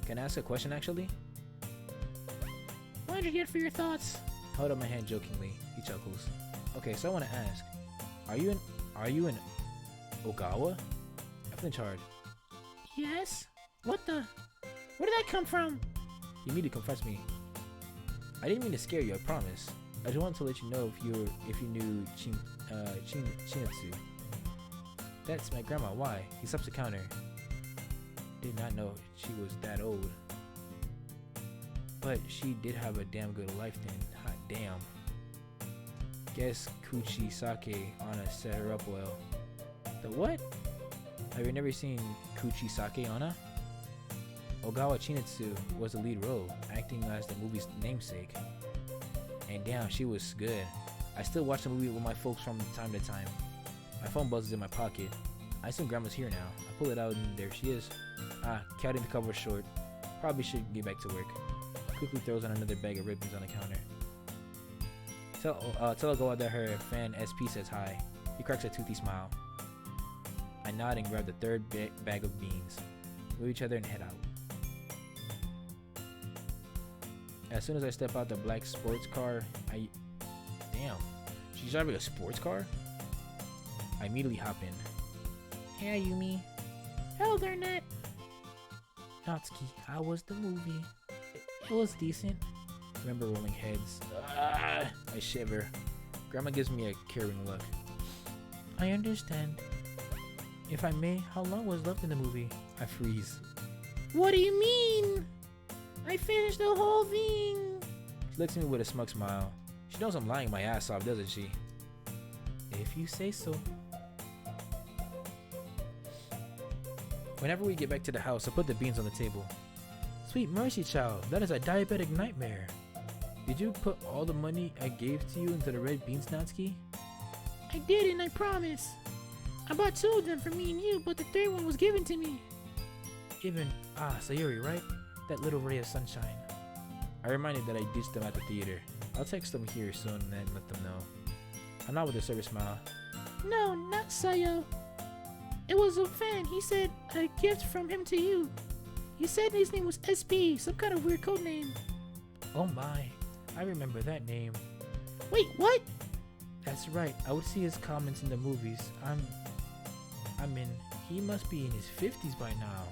Can I ask a question, actually? 100 yen for your thoughts. I hold up my hand jokingly. He chuckles. Okay, so I want to ask. Are you in Ogawa? I flinch hard. Yes? What the? Where did that come from? He immediately confronts me. I didn't mean to scare you, I promise. I just wanted to let you know if you knew Chinatsu. That's my grandma. Why? He stops the counter. Did not know she was that old. But she did have a damn good life then. Hot damn. Guess Kuchi Sake Anna set her up well. The what? Have you never seen Kuchi Sake Anna? Ogawa Chinatsu was the lead role, acting as the movie's namesake. And damn, she was good. I still watch the movie with my folks from time to time. My phone buzzes in my pocket. I assume Grandma's here now. I pull it out and there she is. Counting the cover short. Probably should get back to work. Quickly throws on another bag of ribbons on the counter. Tell Ogawa that her fan SP says hi. He cracks a toothy smile. I nod and grab the 3rd bag of beans. We wave each other and head out. As soon as I step out the black sports car, Damn, she's driving a sports car? I immediately hop in. Hey, Ayumi. Hello there, Nat. Natsuki, how was the movie? It was decent. Remember rolling heads. I shiver. Grandma gives me a caring look. I understand. If I may, how long was left in the movie? I freeze. What do you mean? I finished the whole thing. She looks at me with a smug smile. She knows I'm lying my ass off, doesn't she? If you say so. Whenever we get back to the house, I put the beans on the table. Sweet mercy, child. That is a diabetic nightmare. Did you put all the money I gave to you into the red beans, Natsuki? I didn't, I promise. I bought 2 of them for me and you, but the 3rd one was given to me. Sayori, right? That little ray of sunshine. I reminded that I ditched them at the theater. I'll text them here soon and then let them know. I nod with a service smile. No, not Sayo. It was a fan. He said a gift from him to you. He said his name was SP, some kind of weird code name. Oh my, I remember that name. Wait, what? That's right, I would see his comments in the movies. He must be in his 50s by now.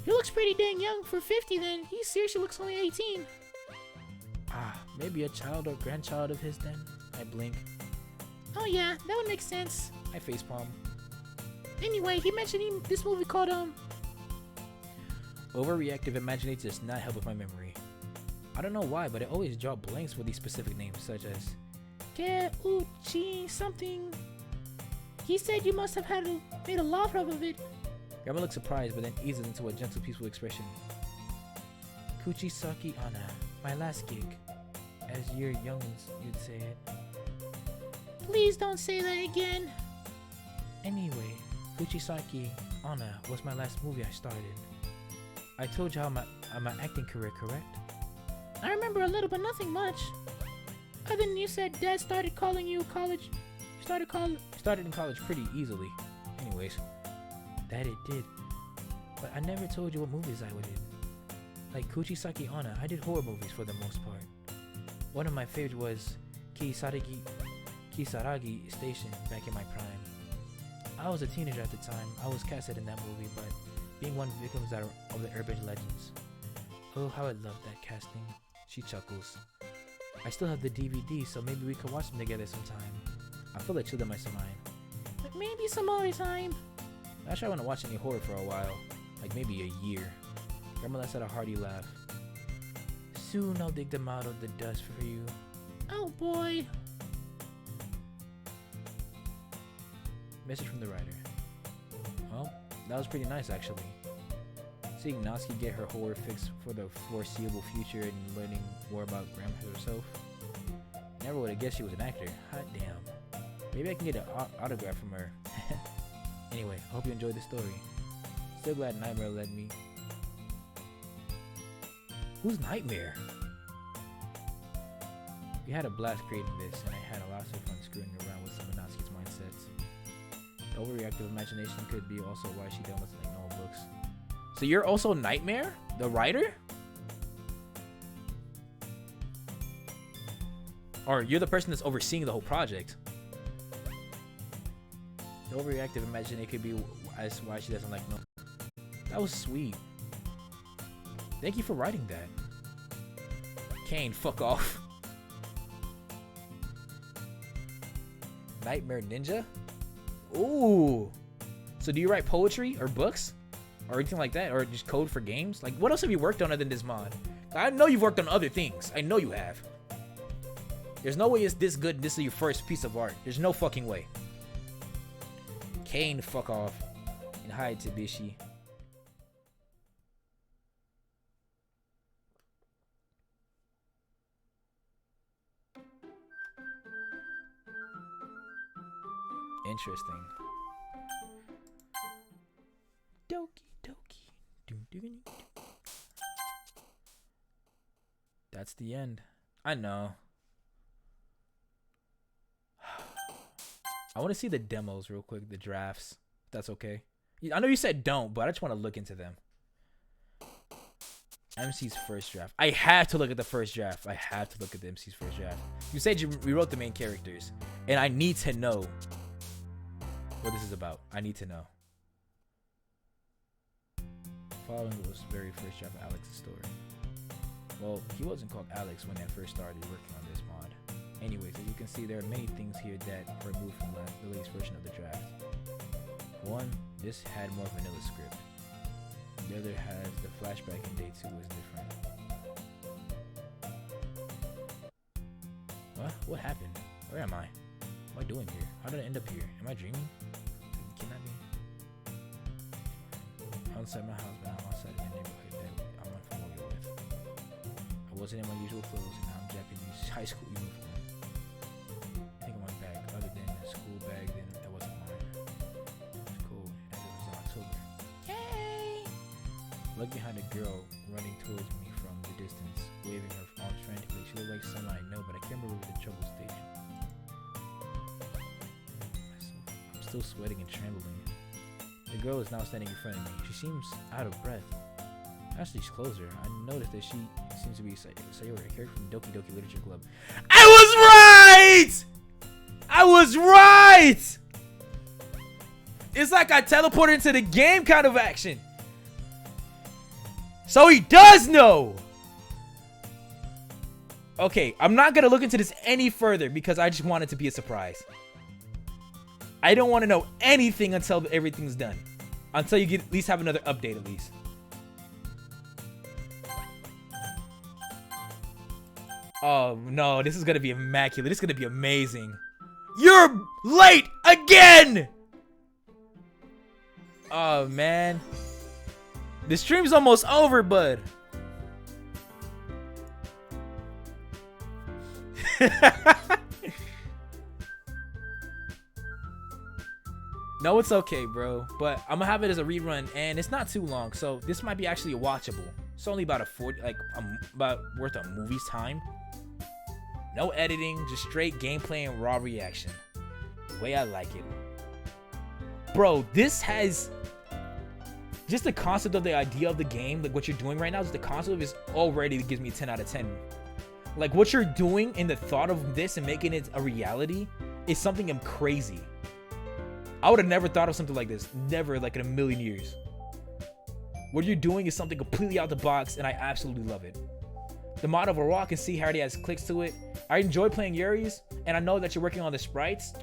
He looks pretty dang young for 50 then. He seriously looks only 18. Maybe a child or grandchild of his then. I blink. Oh yeah, that would make sense. I facepalm. Anyway, he mentioned this movie called Overreactive imagination does not help with my memory. I don't know why, but I always draw blanks for these specific names, such as Keuchi something. He said you must have made a laugh of it. Grandma looks surprised, but then eases into a gentle, peaceful expression. Kuchisaki Ana, my last gig. As your youngs, you'd say it. Please don't say that again. Anyway, Kuchisaki Ana was my last movie I starred in. I told you my acting career, correct? I remember a little, but nothing much. Other than you said Dad started calling you college. Started in college pretty easily. Anyways, that it did. But I never told you what movies I did. Like Kuchisaki Ana, I did horror movies for the most part. One of my favorites was Kisaragi Station back in my prime. I was a teenager at the time. I was casted in that movie, but being one of the victims of the urban legends. Oh, how I love that casting. She chuckles. I still have the DVD, so maybe we could watch them together sometime. I feel like chilling my mind. But maybe some other time. Actually, I want to watch any horror for a while. Like maybe a year. Grandma lets out a hearty laugh. Soon I'll dig them out of the dust for you. Oh boy. Message from the writer. Well, that was pretty nice actually. Seeing Natsuki get her horror fix for the foreseeable future and learning more about Grandma herself. Never would have guessed she was an actor. Hot damn. Maybe I can get an autograph from her. Anyway, I hope you enjoyed the story. Still glad Nightmare led me. Who's Nightmare? We had a blast creating this, and I had a lot of fun screwing around with some of Natsuki's mindsets. The overreactive imagination could be also why she downloads like normal books. So you're also Nightmare? The writer? Or you're the person that's overseeing the whole project? The overreactive imagination could be as why she doesn't like no. That was sweet. Thank you for writing that. Kane, fuck off. Nightmare Ninja? Ooh. So do you write poetry or books? Or anything like that? Or just code for games? Like, what else have you worked on other than this mod? I know you've worked on other things. I know you have. There's no way it's this good. This is your first piece of art. There's no fucking way. Kane, fuck off. And hi, Tabishi. Interesting. Doki. That's the end. I know. I want to see the demos real quick, the drafts. If that's okay. I know you said don't, but I just want to look into them. MC's first draft. I have to look at the first draft. I have to look at the MC's first draft. You said you rewrote the main characters, and I need to know what this is about. I need to know. Following was very first draft of Alex's story. Well, he wasn't called Alex when I first started working on this mod. Anyways, as you can see, there are many things here that were removed from the latest version of the draft. One, this had more vanilla script. The other has the flashback in day 2 was different. What happened? Where am I? What am I doing here? How did I end up here? Am I dreaming? Can that be? Outside my house, but I'm outside in the neighborhood that I'm unfamiliar with. I wasn't in my usual clothes, and now I'm Japanese high school uniform. I think I went back. Other than a school bag, then that wasn't mine. It's cool, as it was October. Yay! Look behind a girl running towards me from the distance, waving her arms frantically. She looked like someone I know, but I can't remember the trouble station. I'm still sweating and trembling. The girl is now standing in front of me. She seems out of breath. As she's closer, I noticed that she seems to be Sayori, a character from Doki Doki Literature Club. I was right! I was right! It's like I teleported into the game kind of action. So he does know! Okay, I'm not gonna look into this any further because I just want it to be a surprise. I don't want to know anything until everything's done. Until you get at least have another update at least. Oh no, this is gonna be immaculate. This is gonna be amazing. You're late again! Oh man. The stream's almost over, bud. No, it's okay, bro. But I'm gonna have it as a rerun, and it's not too long, so this might be actually watchable. It's only about about worth a movie's time. No editing, just straight gameplay and raw reaction. The way I like it. Bro, this has just the concept of the idea of the game, like what you're doing right now, just the concept of it already gives me a 10 out of 10. Like what you're doing in the thought of this and making it a reality is something crazy. I would have never thought of something like this. Never, like in a million years. What you're doing is something completely out the box, and I absolutely love it. The mod overall, I can see how it has clicks to it. I enjoy playing Yuri's, and I know that you're working on the sprites.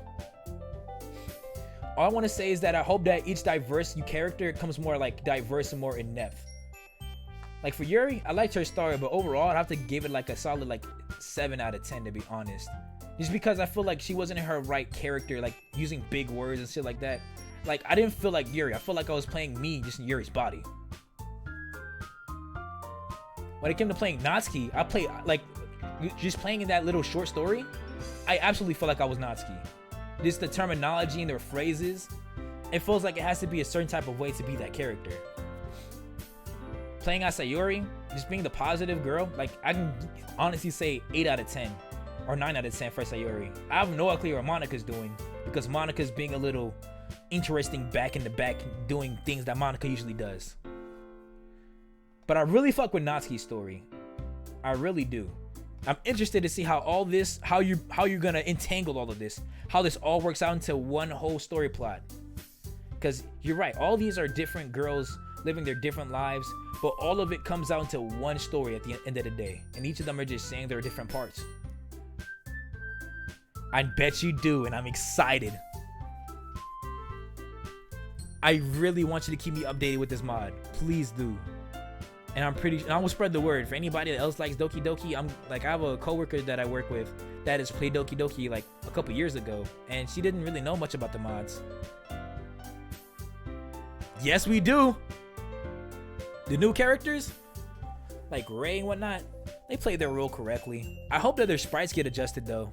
All I want to say is that I hope that each diverse character comes more like diverse and more in-depth. Like for Yuri, I liked her story, but overall, I'd have to give it like a solid like 7 out of 10 to be honest. Just because I feel like she wasn't in her right character, like using big words and shit like that. Like I didn't feel like Yuri. I felt like I was playing me just in Yuri's body. When it came to playing Natsuki, I played like just playing in that little short story. I absolutely felt like I was Natsuki. Just the terminology and their phrases, it feels like it has to be a certain type of way to be that character. Playing as Sayori, just being the positive girl, like I can honestly say 8 out of 10 or 9 out of 10 for Sayori. I have no clue what Monika's doing because Monika's being a little interesting back in the back, doing things that Monika usually does. But I really fuck with Natsuki's story. I really do. I'm interested to see how all this, how you're gonna entangle all of this, how this all works out into one whole story plot. Because you're right, all these are different girls living their different lives, but all of it comes out into one story at the end of the day, and each of them are just saying their different parts. I bet you do, and I'm excited. I really want you to keep me updated with this mod. Please do. And I will spread the word for anybody that else likes Doki Doki. I have a coworker that I work with that has played Doki Doki like a couple years ago, and she didn't really know much about the mods. Yes, we do. The new characters, like Ray and whatnot, they play their role correctly. I hope that their sprites get adjusted though.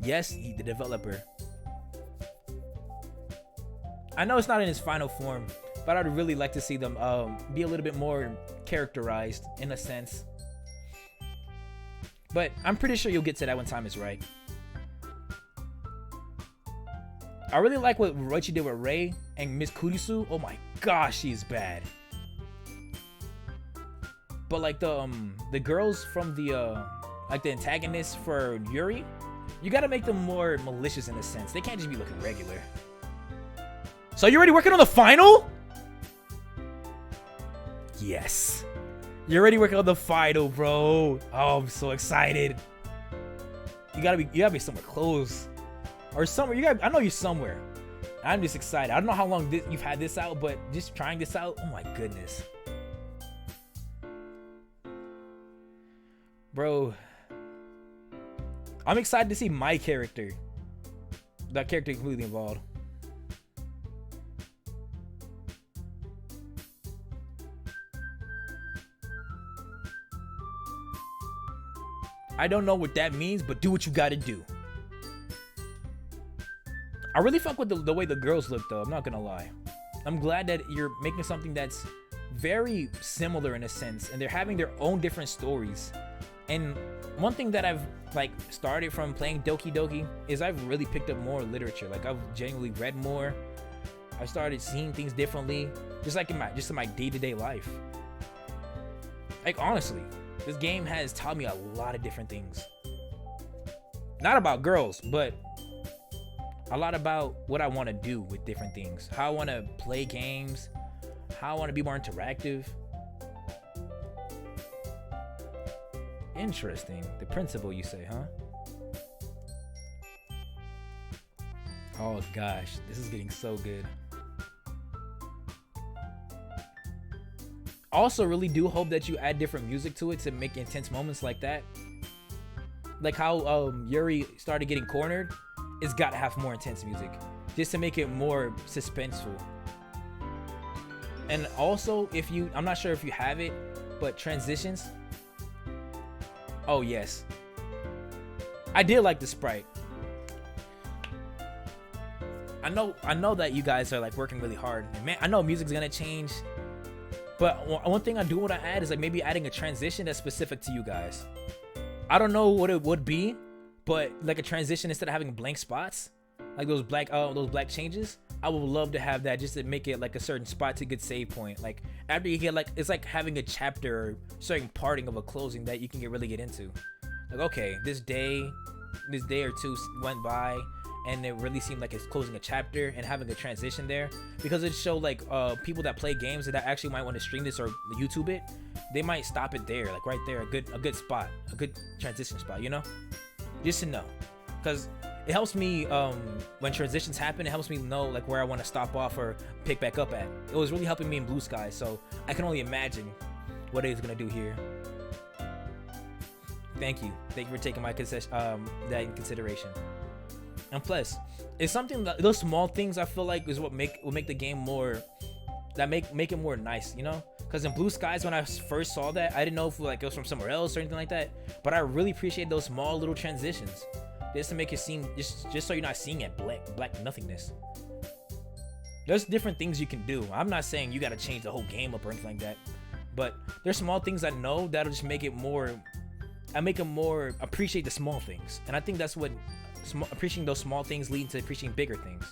Yes, the developer. I know it's not in its final form, but I'd really like to see them be a little bit more characterized in a sense. But I'm pretty sure you'll get to that when time is right. I really like what Roichi did with Ray and Miss Kurisu. Oh my gosh, she's bad. But like the girls from the like the antagonists for Yuri, you gotta make them more malicious in a sense. They can't just be looking regular. So you already working on the final? Yes. You're already working on the final, bro. Oh, I'm so excited. You gotta be somewhere close. Or somewhere, I know you're somewhere. I'm just excited. I don't know how long you've had this out, but just trying this out, oh my goodness. Bro. I'm excited to see my character. That character completely involved. I don't know what that means, but do what you gotta do. I really fuck with the way the girls look though, I'm not gonna lie. I'm glad that you're making something that's very similar in a sense, and they're having their own different stories. And one thing that I've like started from playing Doki Doki is I've really picked up more literature. Like I've genuinely read more. I started seeing things differently, just like in my day-to-day life. Like honestly, this game has taught me a lot of different things. Not about girls, but a lot about what I want to do with different things. How I want to play games. How I want to be more interactive. Interesting. The principle, you say, huh? Oh gosh, this is getting so good. Also, really do hope that you add different music to it to make intense moments like that. Like how Yuri started getting cornered. It's got to have more intense music just to make it more suspenseful. And also, if you, I'm not sure if you have it, but transitions. Oh yes, I did like the sprite. I know that you guys are like working really hard, and man, I know music's gonna change, but one thing I do want to add is like maybe adding a transition that's specific to you guys. I don't know what it would be, but like a transition instead of having blank spots, like those black changes. I would love to have that just to make it like a certain spot to get save point. Like after you get like, it's like having a chapter or certain parting of a closing that you can really get into. Like, okay, this day or two went by and it really seemed like it's closing a chapter, and having a transition there, because it showed like people that play games that actually might want to stream this or YouTube it, they might stop it there, like right there, a good spot, a good transition spot, you know, just to know, because it helps me when transitions happen. It helps me know like where I want to stop off or pick back up at. It was really helping me in Blue Sky, so I can only imagine what it is gonna do here. Thank you for taking my that in consideration. And plus, it's something that those small things I feel like is what will make the game more, that make it more nice, you know. Because in Blue Skies, when I first saw that, I didn't know if like it was from somewhere else or anything like that. But I really appreciate those small little transitions, just to make it seem just so you're not seeing it black nothingness. There's different things you can do. I'm not saying you got to change the whole game up or anything like that, but there's small things I know that'll just make it more. I make them more appreciate the small things, and I think that's what appreciating those small things leading to appreciating bigger things.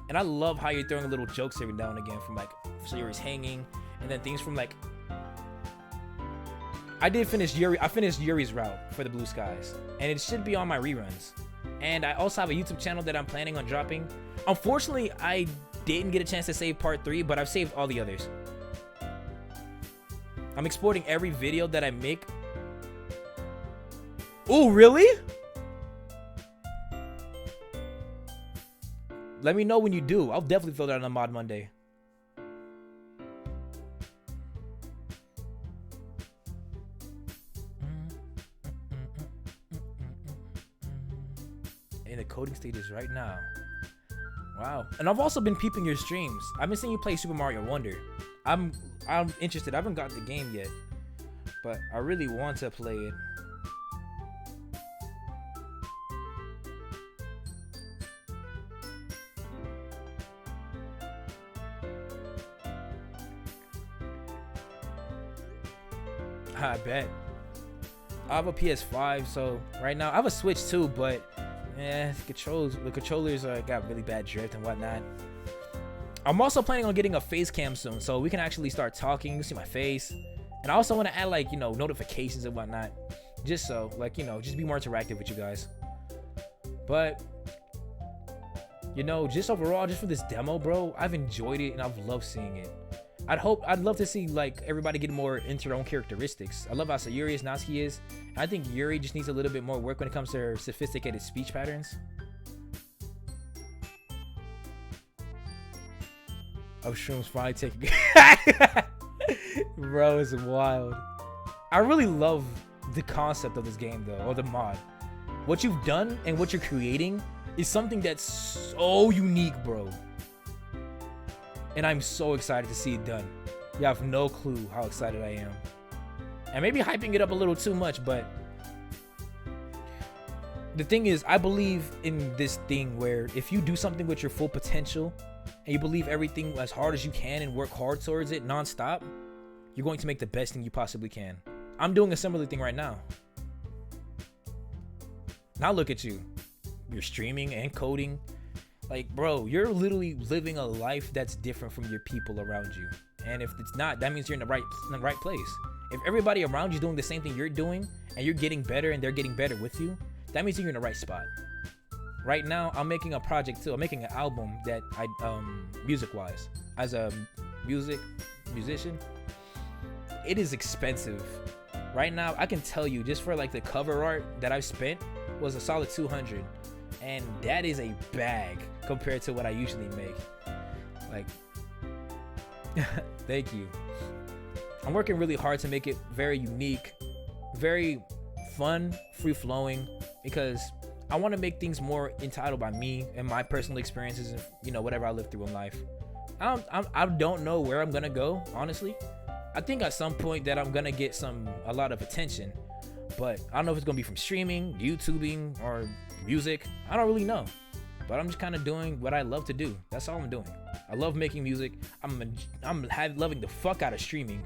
And I love how you're throwing little jokes every now and again from like, so Yuri's hanging, and then things from like, I finished Yuri's route for the Blue Skies, and it should be on my reruns. And I also have a YouTube channel that I'm planning on dropping. Unfortunately, I didn't get a chance to save part 3, but I've saved all the others. I'm exporting every video that I make. Oh, really? Let me know when you do. I'll definitely throw that on a Mod Monday. In the coding stages right now. Wow. And I've also been peeping your streams. I've been seeing you play Super Mario Wonder. I'm interested. I haven't got the game yet, but I really want to play it. I bet. I have a PS5, so right now I have a Switch too, but the controllers got really bad drift and whatnot. I'm also planning on getting a face cam soon, so we can actually start talking. You see my face, and I also want to add like, you know, notifications and whatnot, just so like, you know, just be more interactive with you guys. But you know, just overall, just for this demo, bro, I've enjoyed it and I've loved seeing it. I'd love to see like everybody get more into their own characteristics. I love how Sayuri Natsuki is. I think Yuri just needs a little bit more work when it comes to her sophisticated speech patterns. Of shrooms finally taking bro, it's wild. I really love the concept of this game though, or the mod. What you've done and what you're creating is something that's so unique, bro. And I'm so excited to see it done. You have no clue how excited I am. And maybe hyping it up a little too much, but the thing is, I believe in this thing where if you do something with your full potential and you believe everything as hard as you can and work hard towards it nonstop, you're going to make the best thing you possibly can. I'm doing a similar thing right now. Now look at you. You're streaming and coding. Like, bro, you're literally living a life that's different from your people around you. And if it's not, that means you're in the right place. If everybody around you is doing the same thing you're doing and you're getting better and they're getting better with you, that means you're in the right spot. Right now, I'm making a project too. I'm making an album that music-wise, as a musician, it is expensive. Right now, I can tell you just for like the cover art that I've spent was a solid 200. And that is a bag. compared to what I usually make. Like, thank you. I'm working really hard to make it very unique, very fun, free-flowing, because I want to make things more entitled by me and my personal experiences and, you know, whatever I live through in life. I don't know where I'm gonna go, honestly. I think at some point that I'm gonna get a lot of attention, but I don't know if it's gonna be from streaming, YouTubing, or music. I don't really know, but I'm just kind of doing what I love to do. That's all I'm doing. I love making music. I'm loving the fuck out of streaming.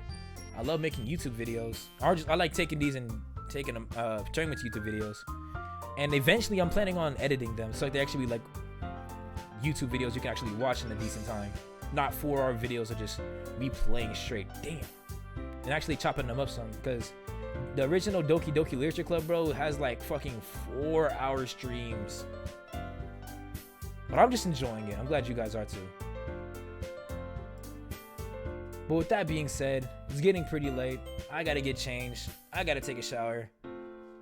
I love making YouTube videos. I like taking these and turning them into YouTube videos. And eventually I'm planning on editing them so they actually be like YouTube videos you can actually watch in a decent time. Not 4-hour videos of just me playing straight. Damn. And actually chopping them up some, because the original Doki Literature Club, bro, has like fucking 4-hour streams. But I'm just enjoying it. I'm glad you guys are too. But with that being said, it's getting pretty late. I gotta get changed. I gotta take a shower.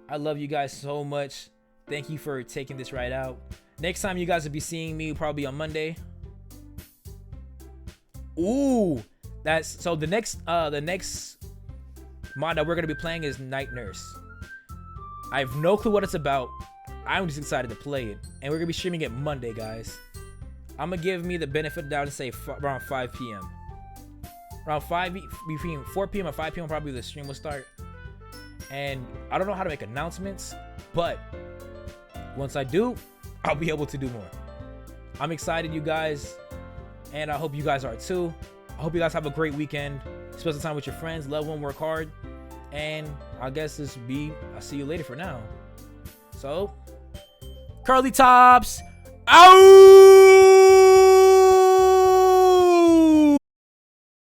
I love you guys so much. Thank you for taking this ride out. Next time you guys will be seeing me probably on Monday. Ooh, so the next mod that we're gonna be playing is Night Nurse. I have no clue what it's about. I'm just excited to play it, and we're gonna be streaming it Monday, guys. I'm gonna give me the benefit of the doubt and say around 5 p.m. Around between 4 p.m. and 5 p.m. probably the stream will start. And I don't know how to make announcements, but once I do, I'll be able to do more. I'm excited, you guys, and I hope you guys are too. I hope you guys have a great weekend. Spend some time with your friends, loved one, work hard, and I guess I'll see you later for now. So, Curly Tops, out!